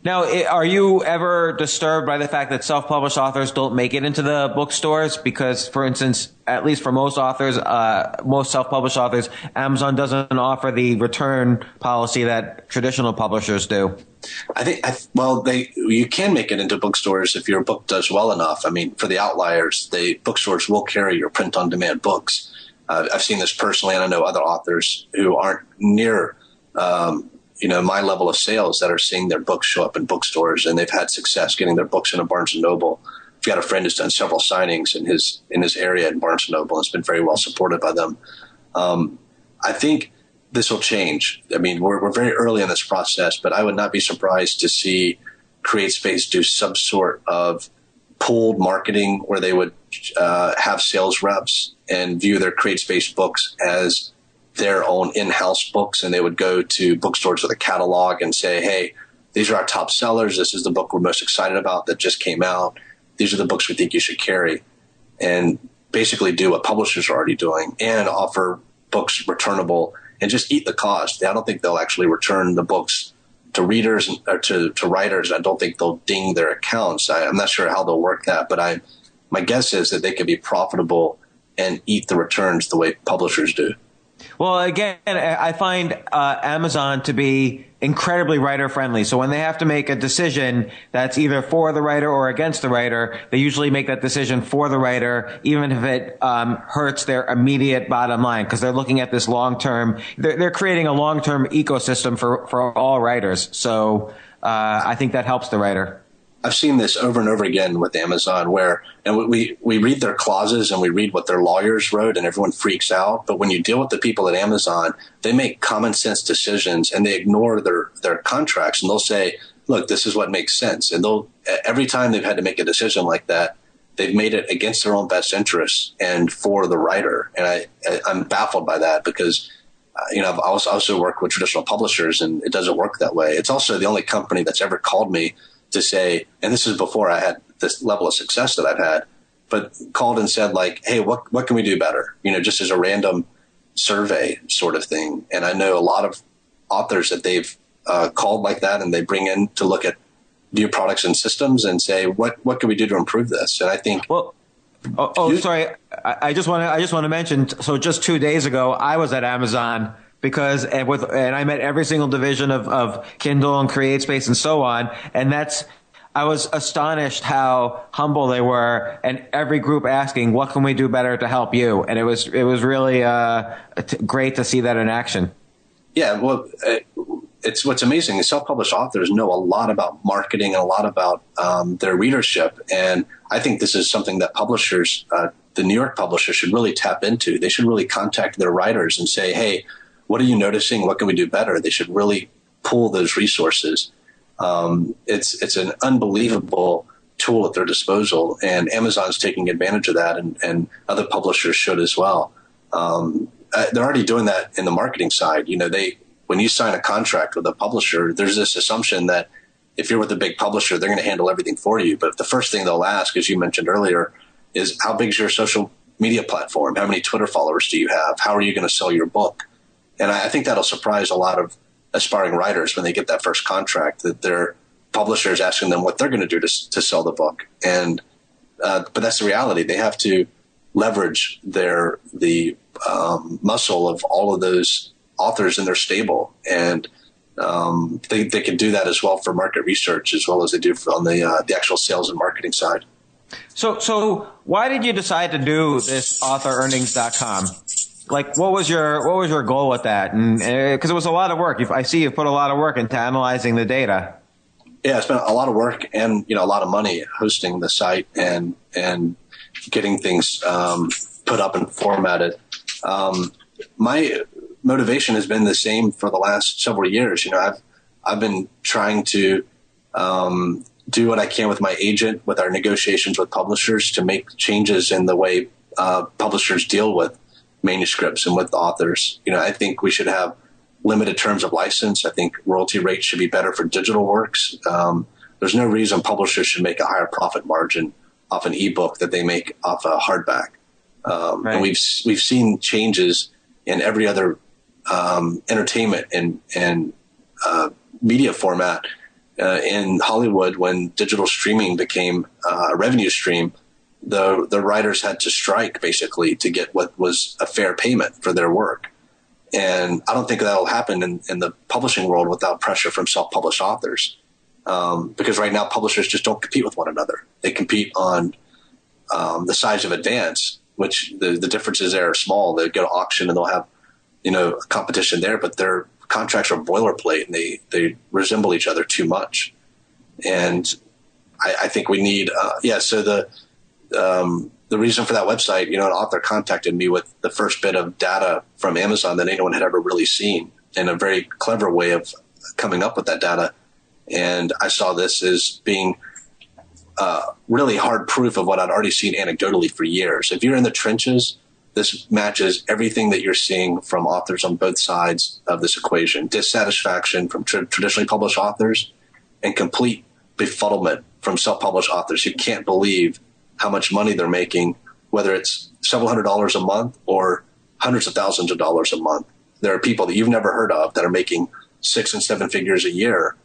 Now, are you ever disturbed by the fact that self-published authors don't make it into the bookstores? Because, for instance, at least for most authors, most self-published authors, Amazon doesn't offer the return policy that traditional publishers do. You can make it into bookstores if your book does well enough. I mean, for the outliers, bookstores will carry your print-on-demand books. I've seen this personally, and I know other authors who aren't near my level of sales that are seeing their books show up in bookstores, and they've had success getting their books into Barnes & Noble. I've got a friend who's done several signings in his area in Barnes & Noble, and it's been very well supported by them. I think this will change. I mean, we're very early in this process, but I would not be surprised to see CreateSpace do some sort of pooled marketing where they would have sales reps and view their CreateSpace books as their own in-house books, and they would go to bookstores with a catalog and say, hey, these are our top sellers. This is the book we're most excited about that just came out. These are the books we think you should carry, and basically do what publishers are already doing and offer books returnable and just eat the cost. I don't think they'll actually return the books to readers or to writers. I don't think they'll ding their accounts. I'm not sure how they'll work that, but my guess is that they can be profitable and eat the returns the way publishers do. Well, again, I find Amazon to be incredibly writer-friendly. So when they have to make a decision that's either for the writer or against the writer, they usually make that decision for the writer, even if it hurts their immediate bottom line, because they're looking at this long-term. They're creating a long-term ecosystem for all writers. So I think that helps the writer. I've seen this over and over again with Amazon and we read their clauses and we read what their lawyers wrote and everyone freaks out. But when you deal with the people at Amazon, they make common sense decisions and they ignore their contracts, and they'll say, look, this is what makes sense. And every time they've had to make a decision like that, they've made it against their own best interests and for the writer. And I'm baffled by that because, I've also worked with traditional publishers, and it doesn't work that way. It's also the only company that's ever called me to say, and this is before I had this level of success that I've had, but called and said like, hey, what can we do better? Just as a random survey sort of thing. And I know a lot of authors that they've called like that, and they bring in to look at new products and systems and say, what can we do to improve this? And I think, sorry. I just want to mention. So just 2 days ago, I was at Amazon and I met every single division of Kindle and CreateSpace and so on. And I was astonished how humble they were, and every group asking, what can we do better to help you? And it was really great to see that in action. Yeah. Well, it's what's amazing is self-published authors know a lot about marketing and a lot about their readership. And I think this is something that publishers, the New York publishers, should really tap into. They should really contact their writers and say, hey, what are you noticing? What can we do better? They should really pool those resources. It's an unbelievable tool at their disposal, and Amazon's taking advantage of that, and other publishers should as well. They're already doing that in the marketing side. When you sign a contract with a publisher, there's this assumption that if you're with a big publisher, they're going to handle everything for you. But the first thing they'll ask, as you mentioned earlier, is how big is your social media platform? How many Twitter followers do you have? How are you going to sell your book? And I think that'll surprise a lot of aspiring writers when they get that first contract, that their publisher is asking them what they're going to do to sell the book. And but that's the reality. They have to leverage the muscle of all of those authors in their stable, and they can do that as well for market research as well as they do on the actual sales and marketing side. So why did you decide to do this author-earnings.com? Like, what was your goal with that? And because it was a lot of work. I see you put a lot of work into analyzing the data. Yeah, it's been a lot of work and a lot of money hosting the site and getting things put up and formatted. My motivation has been the same for the last several years. I've been trying to do what I can with my agent, with our negotiations with publishers, to make changes in the way publishers deal with manuscripts and with authors. I think we should have limited terms of license. I think royalty rates should be better for digital works. There's no reason publishers should make a higher profit margin off an ebook that they make off a hardback. Right. And we've seen changes in every other entertainment and media format in Hollywood. When digital streaming became a revenue stream, the writers had to strike basically to get what was a fair payment for their work. And I don't think that'll happen in the publishing world without pressure from self-published authors. Because right now publishers just don't compete with one another. They compete on the size of advance, which the differences there are small. They go to auction and they'll have a competition there, but their contracts are boilerplate and they resemble each other too much. And I think we need so the reason for that website, an author contacted me with the first bit of data from Amazon that anyone had ever really seen, in a very clever way of coming up with that data. And I saw this as being really hard proof of what I'd already seen anecdotally for years. If you're in the trenches, this matches everything that you're seeing from authors on both sides of this equation. Dissatisfaction from traditionally published authors and complete befuddlement from self-published authors who can't believe how much money they're making, whether it's several $100s a month or hundreds of thousands of dollars a month. There are people that you've never heard of that are making 6 and 7 figures a year.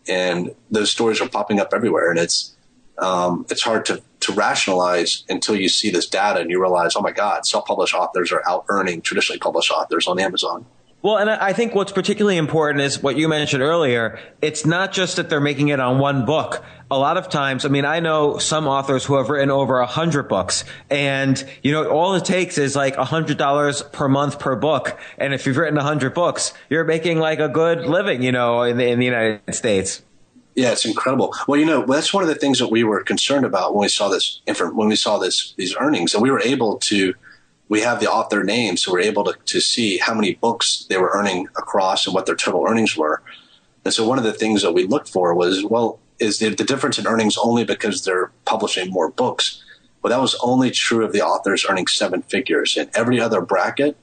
And those stories are popping up everywhere. And it's hard to rationalize until you see this data and you realize, oh my God, self-published authors are out earning traditionally published authors on Amazon. Well, and I think what's particularly important is what you mentioned earlier. It's not just that they're making it on one book. A lot of times, I know some authors who have written over 100 books, and, all it takes is like $100 per month per book. And if you've written 100 books, you're making like a good living, in the United States. Yeah, it's incredible. Well, that's one of the things that we were concerned about when we saw these earnings, and we have the author names, so we're able to see how many books they were earning across and what their total earnings were. And so one of the things that we looked for was, is the difference in earnings only because they're publishing more books? Well, that was only true of the authors earning 7 figures. In every other bracket,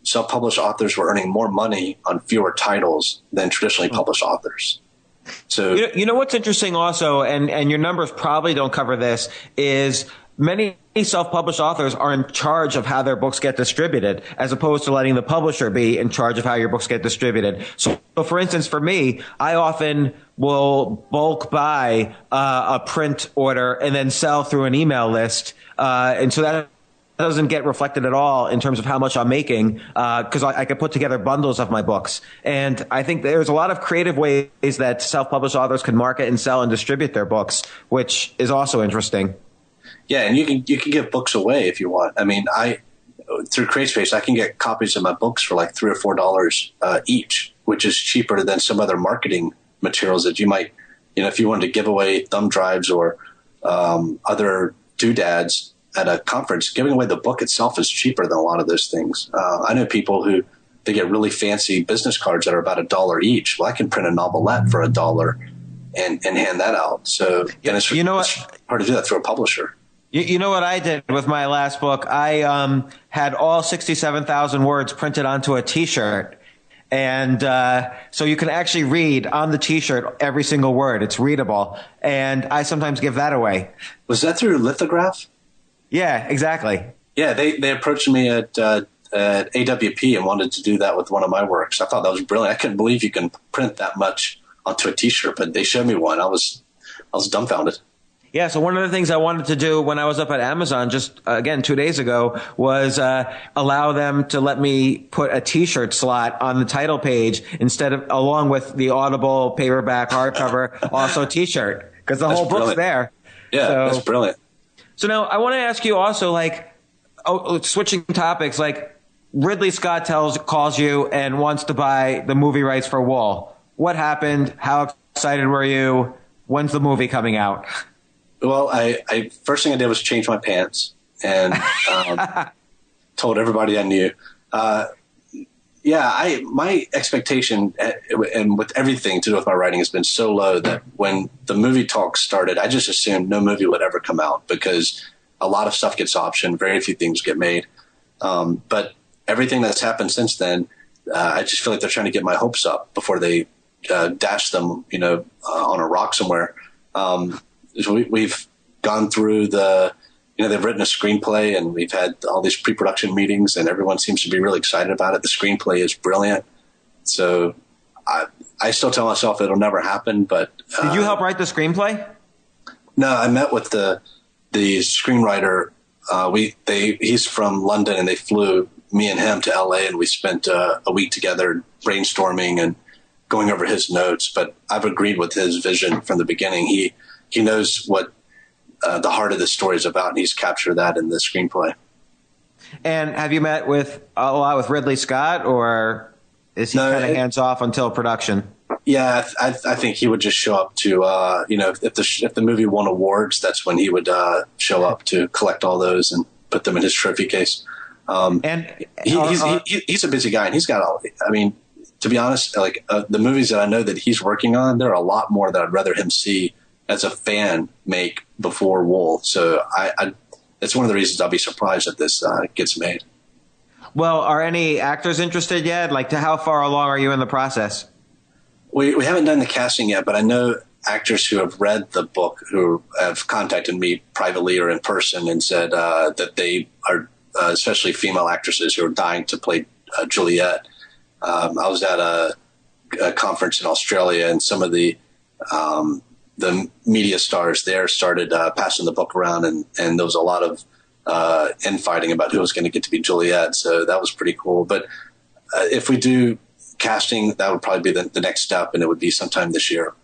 self-published authors were earning more money on fewer titles than traditionally published authors. So, you know what's interesting also, and your numbers probably don't cover this, is many self-published authors are in charge of how their books get distributed, as opposed to letting the publisher be in charge of how your books get distributed. So for instance, for me, I often will bulk buy a print order and then sell through an email list. And so that doesn't get reflected at all in terms of how much I'm making, because I could put together bundles of my books. And I think there's a lot of creative ways that self-published authors can market and sell and distribute their books, which is also interesting. Yeah, and you can give books away if you want. I mean, through CreateSpace, I can get copies of my books for like $3 or $4 each, which is cheaper than some other marketing materials that you might, if you wanted to give away thumb drives or other doodads at a conference. Giving away the book itself is cheaper than a lot of those things. I know people who they get really fancy business cards that are about $1 each. Well, I can print a novelette for $1 and hand that out. So it's hard to do that through a publisher. You know what I did with my last book? I had all 67,000 words printed onto a T-shirt. And so you can actually read on the T-shirt every single word. It's readable. And I sometimes give that away. Was that through lithograph? Yeah, exactly. Yeah, they approached me at AWP and wanted to do that with one of my works. I thought that was brilliant. I couldn't believe you can print that much onto a T-shirt, but they showed me one. I was dumbfounded. Yeah, so one of the things I wanted to do when I was up at Amazon just, again, 2 days ago was allow them to let me put a T-shirt slot on the title page instead of, along with the Audible, paperback, hardcover, also T-shirt, because the whole book's there. Yeah, that's brilliant. So now I want to ask you also, switching topics, Ridley Scott calls you and wants to buy the movie rights for Wool. What happened? How excited were you? When's the movie coming out? Well, I first thing I did was change my pants and told everybody I knew. My expectation and with everything to do with my writing has been so low that when the movie talks started, I just assumed no movie would ever come out because a lot of stuff gets optioned, very few things get made. But everything that's happened since then, I just feel like they're trying to get my hopes up before they dash them, on a rock somewhere. We've gone through they've written a screenplay and we've had all these pre-production meetings and everyone seems to be really excited about it. The screenplay is brilliant. So I still tell myself it'll never happen, but. Did you help write the screenplay? No, I met with the screenwriter. He's from London and they flew me and him to LA and we spent a week together brainstorming and going over his notes, but I've agreed with his vision from the beginning. He knows what the heart of the story is about, and he's captured that in the screenplay. And have you met with a lot with Ridley Scott, or is he kind of hands off until production? Yeah, I think he would just show up to, if the movie won awards, that's when he would show up to collect all those and put them in his trophy case. And he's a busy guy, and he's got to be honest, the movies that I know that he's working on, there are a lot more that I'd rather him see as a fan make before Wool. So it's one of the reasons I'll be surprised that this gets made. Well, are any actors interested yet? How far along are you in the process? We haven't done the casting yet, but I know actors who have read the book who have contacted me privately or in person and said that they are, especially female actresses who are dying to play Juliet. I was at a conference in Australia and some of the media stars there started passing the book around and there was a lot of infighting about who was going to get to be Juliet. So that was pretty cool. But if we do casting, that would probably be the next step, and it would be sometime this year.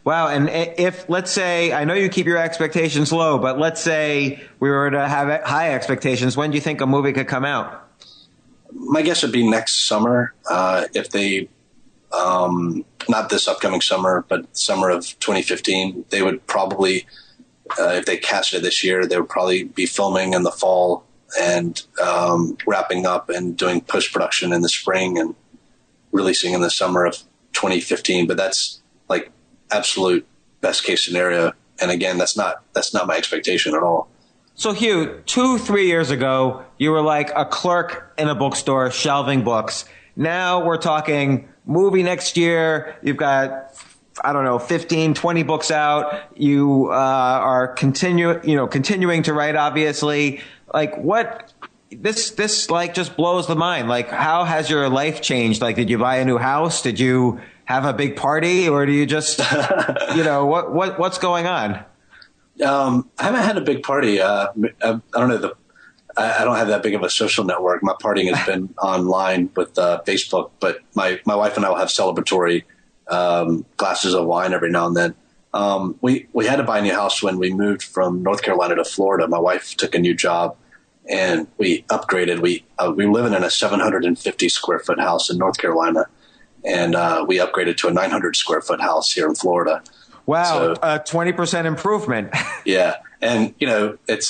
Wow. And if, let's say, I know you keep your expectations low, but let's say we were to have high expectations, when do you think a movie could come out? My guess would be next summer. If they, not this upcoming summer, but summer of 2015, they would probably, if they cast it this year, they would probably be filming in the fall and wrapping up and doing post-production in the spring and releasing in the summer of 2015. But that's absolute best case scenario. And again, that's not my expectation at all. So Hugh, 3 years ago, you were like a clerk in a bookstore shelving books. Now we're talking movie next year. You've got, I don't know, 15, 20 books out. You are continuing to write, obviously. Like what, this like just blows the mind. Like how has your life changed? Like, did you buy a new house? Did you have a big party, or do you just, what's going on? I haven't had a big party. I don't know. I don't have that big of a social network. My partying has been online with Facebook, but my wife and I will have celebratory glasses of wine every now and then. We had to buy a new house when we moved from North Carolina to Florida. My wife took a new job, and we upgraded. We living in a 750 square foot house in North Carolina, and we upgraded to a 900 square foot house here in Florida. Wow, a 20% improvement. Yeah, and it's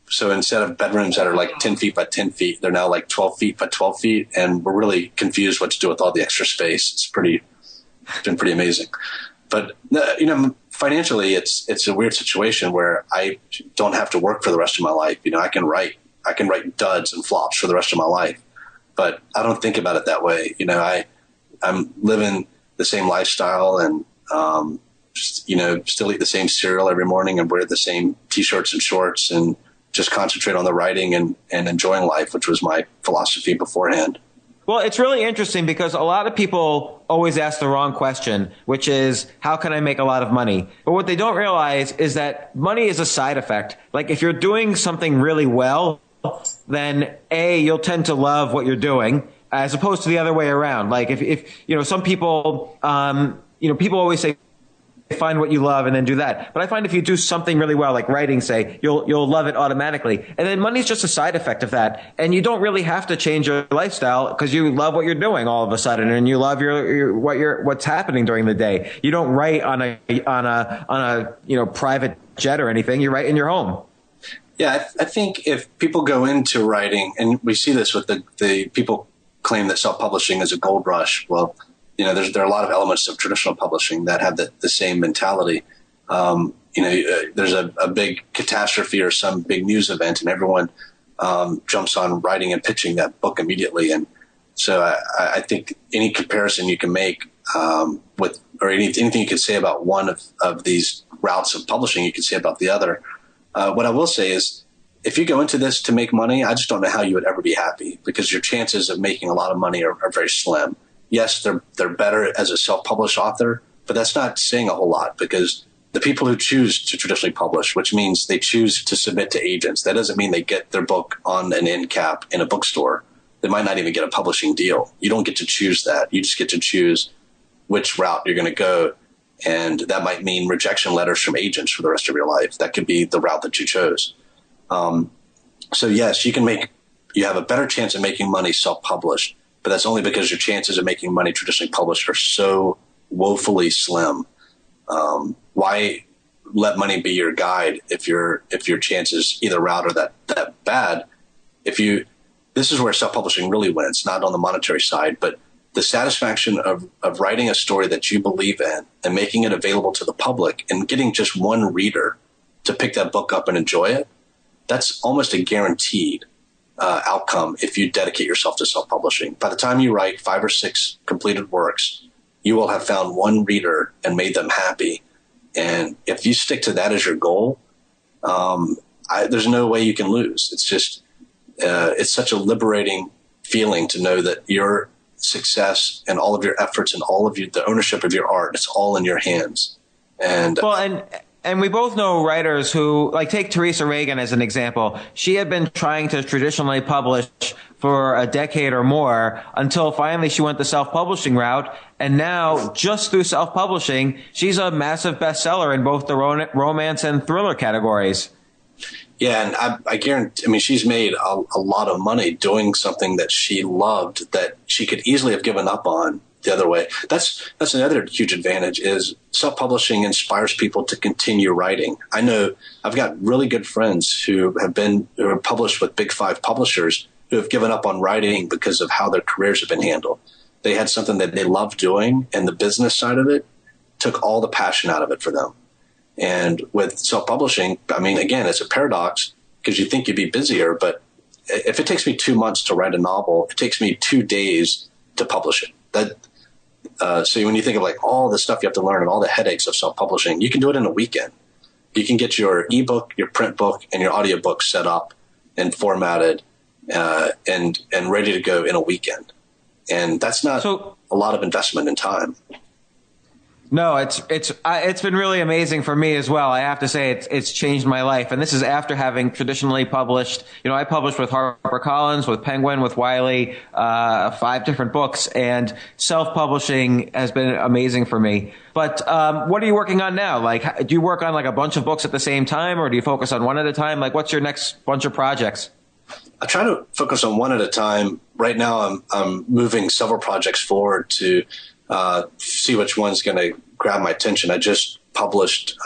so instead of bedrooms that are like 10 feet by 10 feet, they're now like 12 feet by 12 feet, and we're really confused what to do with all the extra space. It's been pretty amazing. But financially, it's a weird situation where I don't have to work for the rest of my life. I can write duds and flops for the rest of my life, but I don't think about it that way. I'm living the same lifestyle and still eat the same cereal every morning and wear the same T-shirts and shorts and just concentrate on the writing and enjoying life, which was my philosophy beforehand. Well, it's really interesting because a lot of people always ask the wrong question, which is, how can I make a lot of money? But what they don't realize is that money is a side effect. Like if you're doing something really well, then you'll tend to love what you're doing as opposed to the other way around. Like if some people, people always say, find what you love and then do that. But I find if you do something really well, like writing, say, you'll love it automatically. And then money's just a side effect of that. And you don't really have to change your lifestyle because you love what you're doing all of a sudden, and you love what's happening during the day. You don't write on a private jet or anything. You write in your home. Yeah, I think if people go into writing, and we see this with the people claim that self-publishing is a gold rush. Well, there are a lot of elements of traditional publishing that have the same mentality. There's a big catastrophe or some big news event, and everyone jumps on writing and pitching that book immediately. And so I think any comparison you can make anything you could say about one of these routes of publishing, you could say about the other. What I will say is, if you go into this to make money, I just don't know how you would ever be happy, because your chances of making a lot of money are very slim. Yes, they're better as a self-published author, but that's not saying a whole lot, because the people who choose to traditionally publish, which means they choose to submit to agents, that doesn't mean they get their book on an end cap in a bookstore. They might not even get a publishing deal. You don't get to choose that. You just get to choose which route you're going to go. And that might mean rejection letters from agents for the rest of your life. That could be the route that you chose. So yes, you have a better chance of making money self-published, but that's only because your chances of making money traditionally published are so woefully slim. Why let money be your guide if your chances either route are that bad? This is where self-publishing really wins, not on the monetary side, but the satisfaction of writing a story that you believe in and making it available to the public and getting just one reader to pick that book up and enjoy it. That's almost a guaranteed outcome if you dedicate yourself to self-publishing. By the time you write 5 or 6 completed works, you will have found one reader and made them happy. And if you stick to that as your goal, there's no way you can lose. It's just, it's such a liberating feeling to know that your success and all of your efforts and all of the ownership of your art, it's all in your hands. And we both know writers who, like, take Teresa Reagan as an example. She had been trying to traditionally publish for a decade or more until finally she went the self-publishing route. And now, just through self-publishing, she's a massive bestseller in both the romance and thriller categories. Yeah, and I guarantee, she's made a lot of money doing something that she loved that she could easily have given up on the other way. That's another huge advantage, is self-publishing inspires people to continue writing. I know I've got really good friends who are published with big 5 publishers who have given up on writing because of how their careers have been handled. They had something that they loved doing, and the business side of it took all the passion out of it for them. And with self-publishing, again, it's a paradox. because you think you'd be busier. But if it takes me 2 months to write a novel, it takes me 2 days to publish it. So when you think of like all the stuff you have to learn and all the headaches of self-publishing, you can do it in a weekend. You can get your ebook, your print book, and your audiobook set up and formatted and ready to go in a weekend. And that's not a lot of investment in time. No, it's been really amazing for me as well. I have to say it's changed my life. And this is after having traditionally published, I published with HarperCollins, with Penguin, with Wiley, 5 different books, and self-publishing has been amazing for me. But what are you working on now? Like, do you work on like a bunch of books at the same time, or do you focus on one at a time? Like, what's your next bunch of projects? I try to focus on one at a time. Right now, I'm moving several projects forward to see which one's going to grab my attention. I just published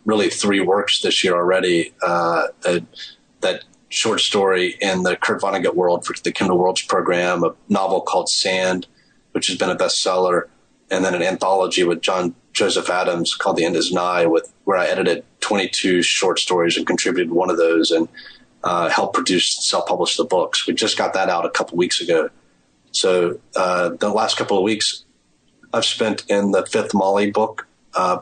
really 3 works this year already. That short story in the Kurt Vonnegut world for the Kindle Worlds program, a novel called Sand, which has been a bestseller, and then an anthology with John Joseph Adams called The End Is Nigh, where I edited 22 short stories and contributed one of those and helped produce, self-publish the books. We just got that out a couple weeks ago. So the last couple of weeks, I've spent in the 5th Molly book,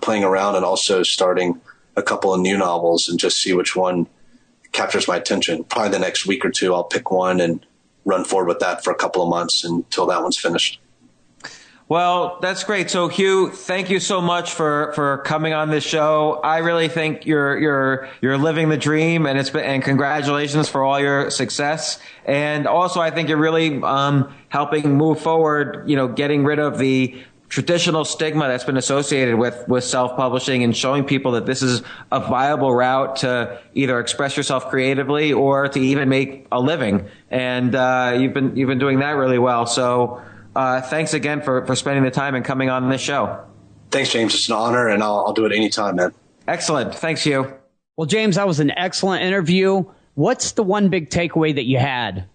playing around and also starting a couple of new novels and just see which one captures my attention. Probably the next week or 2, I'll pick one and run forward with that for a couple of months until that one's finished. Well, that's great. So, Hugh, thank you so much for coming on this show. I really think you're living the dream, and congratulations for all your success. And also, I think you're really helping move forward. Getting rid of the traditional stigma that's been associated with self-publishing and showing people that this is a viable route to either express yourself creatively or to even make a living. And you've been doing that really well. So. Thanks again for spending the time and coming on this show. Thanks, James. It's an honor, and I'll do it anytime, man. Excellent. Thanks, Hugh. Well, James, that was an excellent interview. What's the one big takeaway that you had?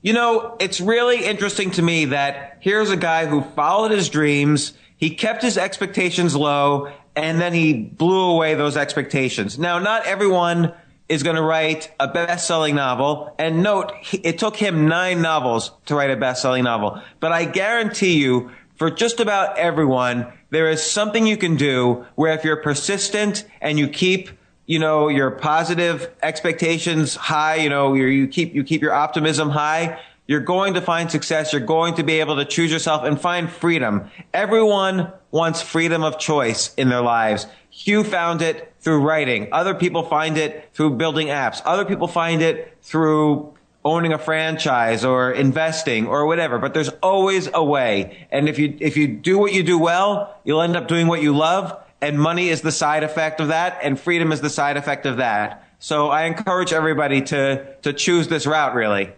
It's really interesting to me that here's a guy who followed his dreams. He kept his expectations low, and then he blew away those expectations. Now, not everyone is going to write a best-selling novel. And note, it took him 9 novels to write a best-selling novel. But I guarantee you, for just about everyone, there is something you can do where if you're persistent and you keep, your positive expectations high, you keep your optimism high, you're going to find success. You're going to be able to choose yourself and find freedom. Everyone wants freedom of choice in their lives. Hugh found it through writing. Other people find it through building apps. Other people find it through owning a franchise or investing or whatever. But there's always a way. And if you do what you do well, you'll end up doing what you love. And money is the side effect of that. And freedom is the side effect of that. So I encourage everybody to choose this route, really.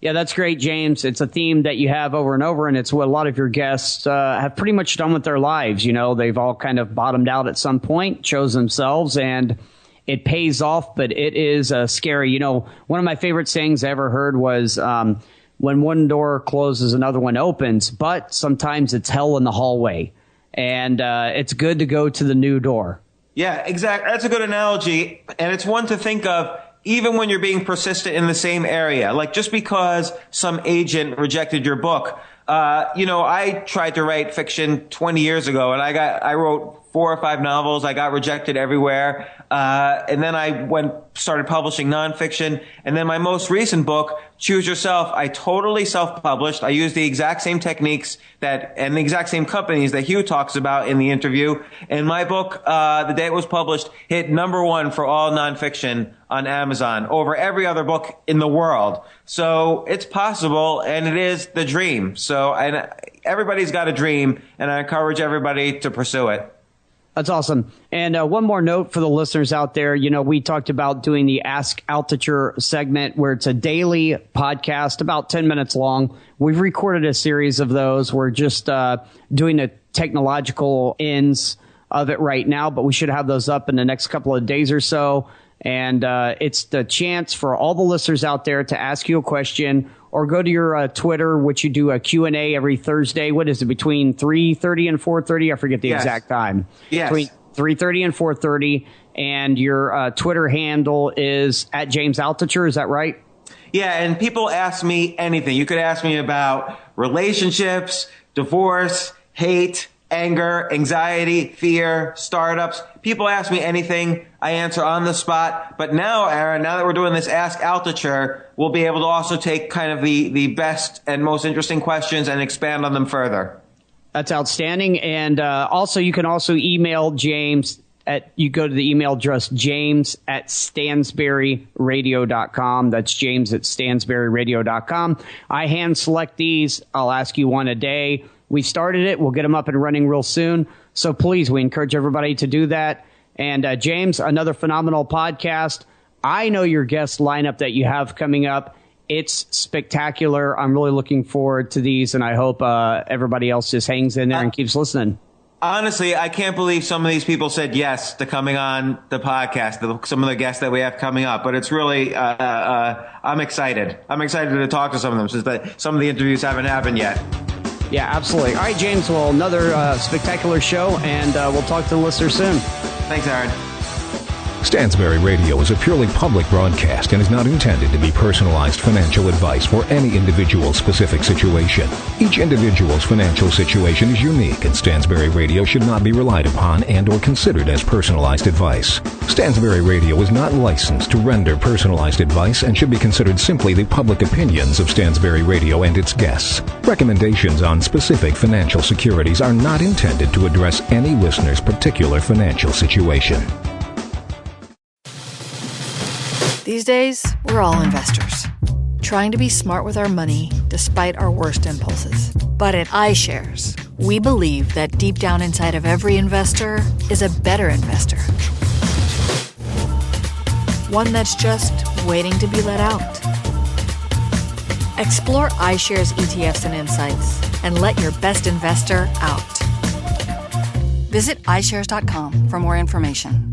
Yeah, that's great, James. It's a theme that you have over and over, and it's what a lot of your guests have pretty much done with their lives. They've all kind of bottomed out at some point, chose themselves, and it pays off, but it is scary. One of my favorite sayings I ever heard was, when one door closes, another one opens, but sometimes it's hell in the hallway, and it's good to go to the new door. Yeah, exactly. That's a good analogy, and it's one to think of even when you're being persistent in the same area. Like, just because some agent rejected your book, I tried to write fiction 20 years ago, and I wrote 4 or 5 novels. I got rejected everywhere. And then I started publishing nonfiction. And then my most recent book, Choose Yourself, I totally self-published. I used the exact same techniques and the exact same companies that Hugh talks about in the interview. And my book, the day it was published, hit #1 for all nonfiction on Amazon over every other book in the world. So it's possible, and it is the dream. So, and everybody's got a dream, and I encourage everybody to pursue it. That's awesome. And one more note for the listeners out there. We talked about doing the Ask Altucher segment, where it's a daily podcast, about 10 minutes long. We've recorded a series of those. We're just doing the technological ends of it right now, but we should have those up in the next couple of days or so. And it's the chance for all the listeners out there to ask you a question, or go to your Twitter, which you do a Q&A every Thursday. What is it, between 3:30 and 4:30? I forget the exact time. Yes. Between 3:30 and 4:30. And your Twitter handle is at James Altucher. Is that right? Yeah, and people ask me anything. You could ask me about relationships, divorce, hate, anger, anxiety, fear, startups. People ask me anything. I answer on the spot. But now, Aaron, now that we're doing this Ask Altucher, we'll be able to also take kind of the best and most interesting questions and expand on them further. That's outstanding. And also, you can also email James. You go to the email address james@stansberryradio.com. That's james@stansberryradio.com. I hand select these. I'll ask you one a day. We started it. We'll get them up and running real soon. So please, we encourage everybody to do that. And James, another phenomenal podcast. I know your guest lineup that you have coming up. It's spectacular. I'm really looking forward to these, and I hope everybody else just hangs in there and keeps listening. Honestly, I can't believe some of these people said yes to coming on the podcast, some of the guests that we have coming up. But it's really, I'm excited. I'm excited to talk to some of them since some of the interviews haven't happened yet. Yeah, absolutely. All right, James, well, another spectacular show, and we'll talk to the listeners soon. Thanks, Aaron. Stansberry Radio is a purely public broadcast and is not intended to be personalized financial advice for any individual specific situation. Each individual's financial situation is unique, and Stansberry Radio should not be relied upon and or considered as personalized advice. Stansberry Radio is not licensed to render personalized advice and should be considered simply the public opinions of Stansberry Radio and its guests. Recommendations on specific financial securities are not intended to address any listener's particular financial situation. These days, we're all investors, trying to be smart with our money despite our worst impulses. But at iShares, we believe that deep down inside of every investor is a better investor. One that's just waiting to be let out. Explore iShares ETFs and insights and let your best investor out. Visit iShares.com for more information.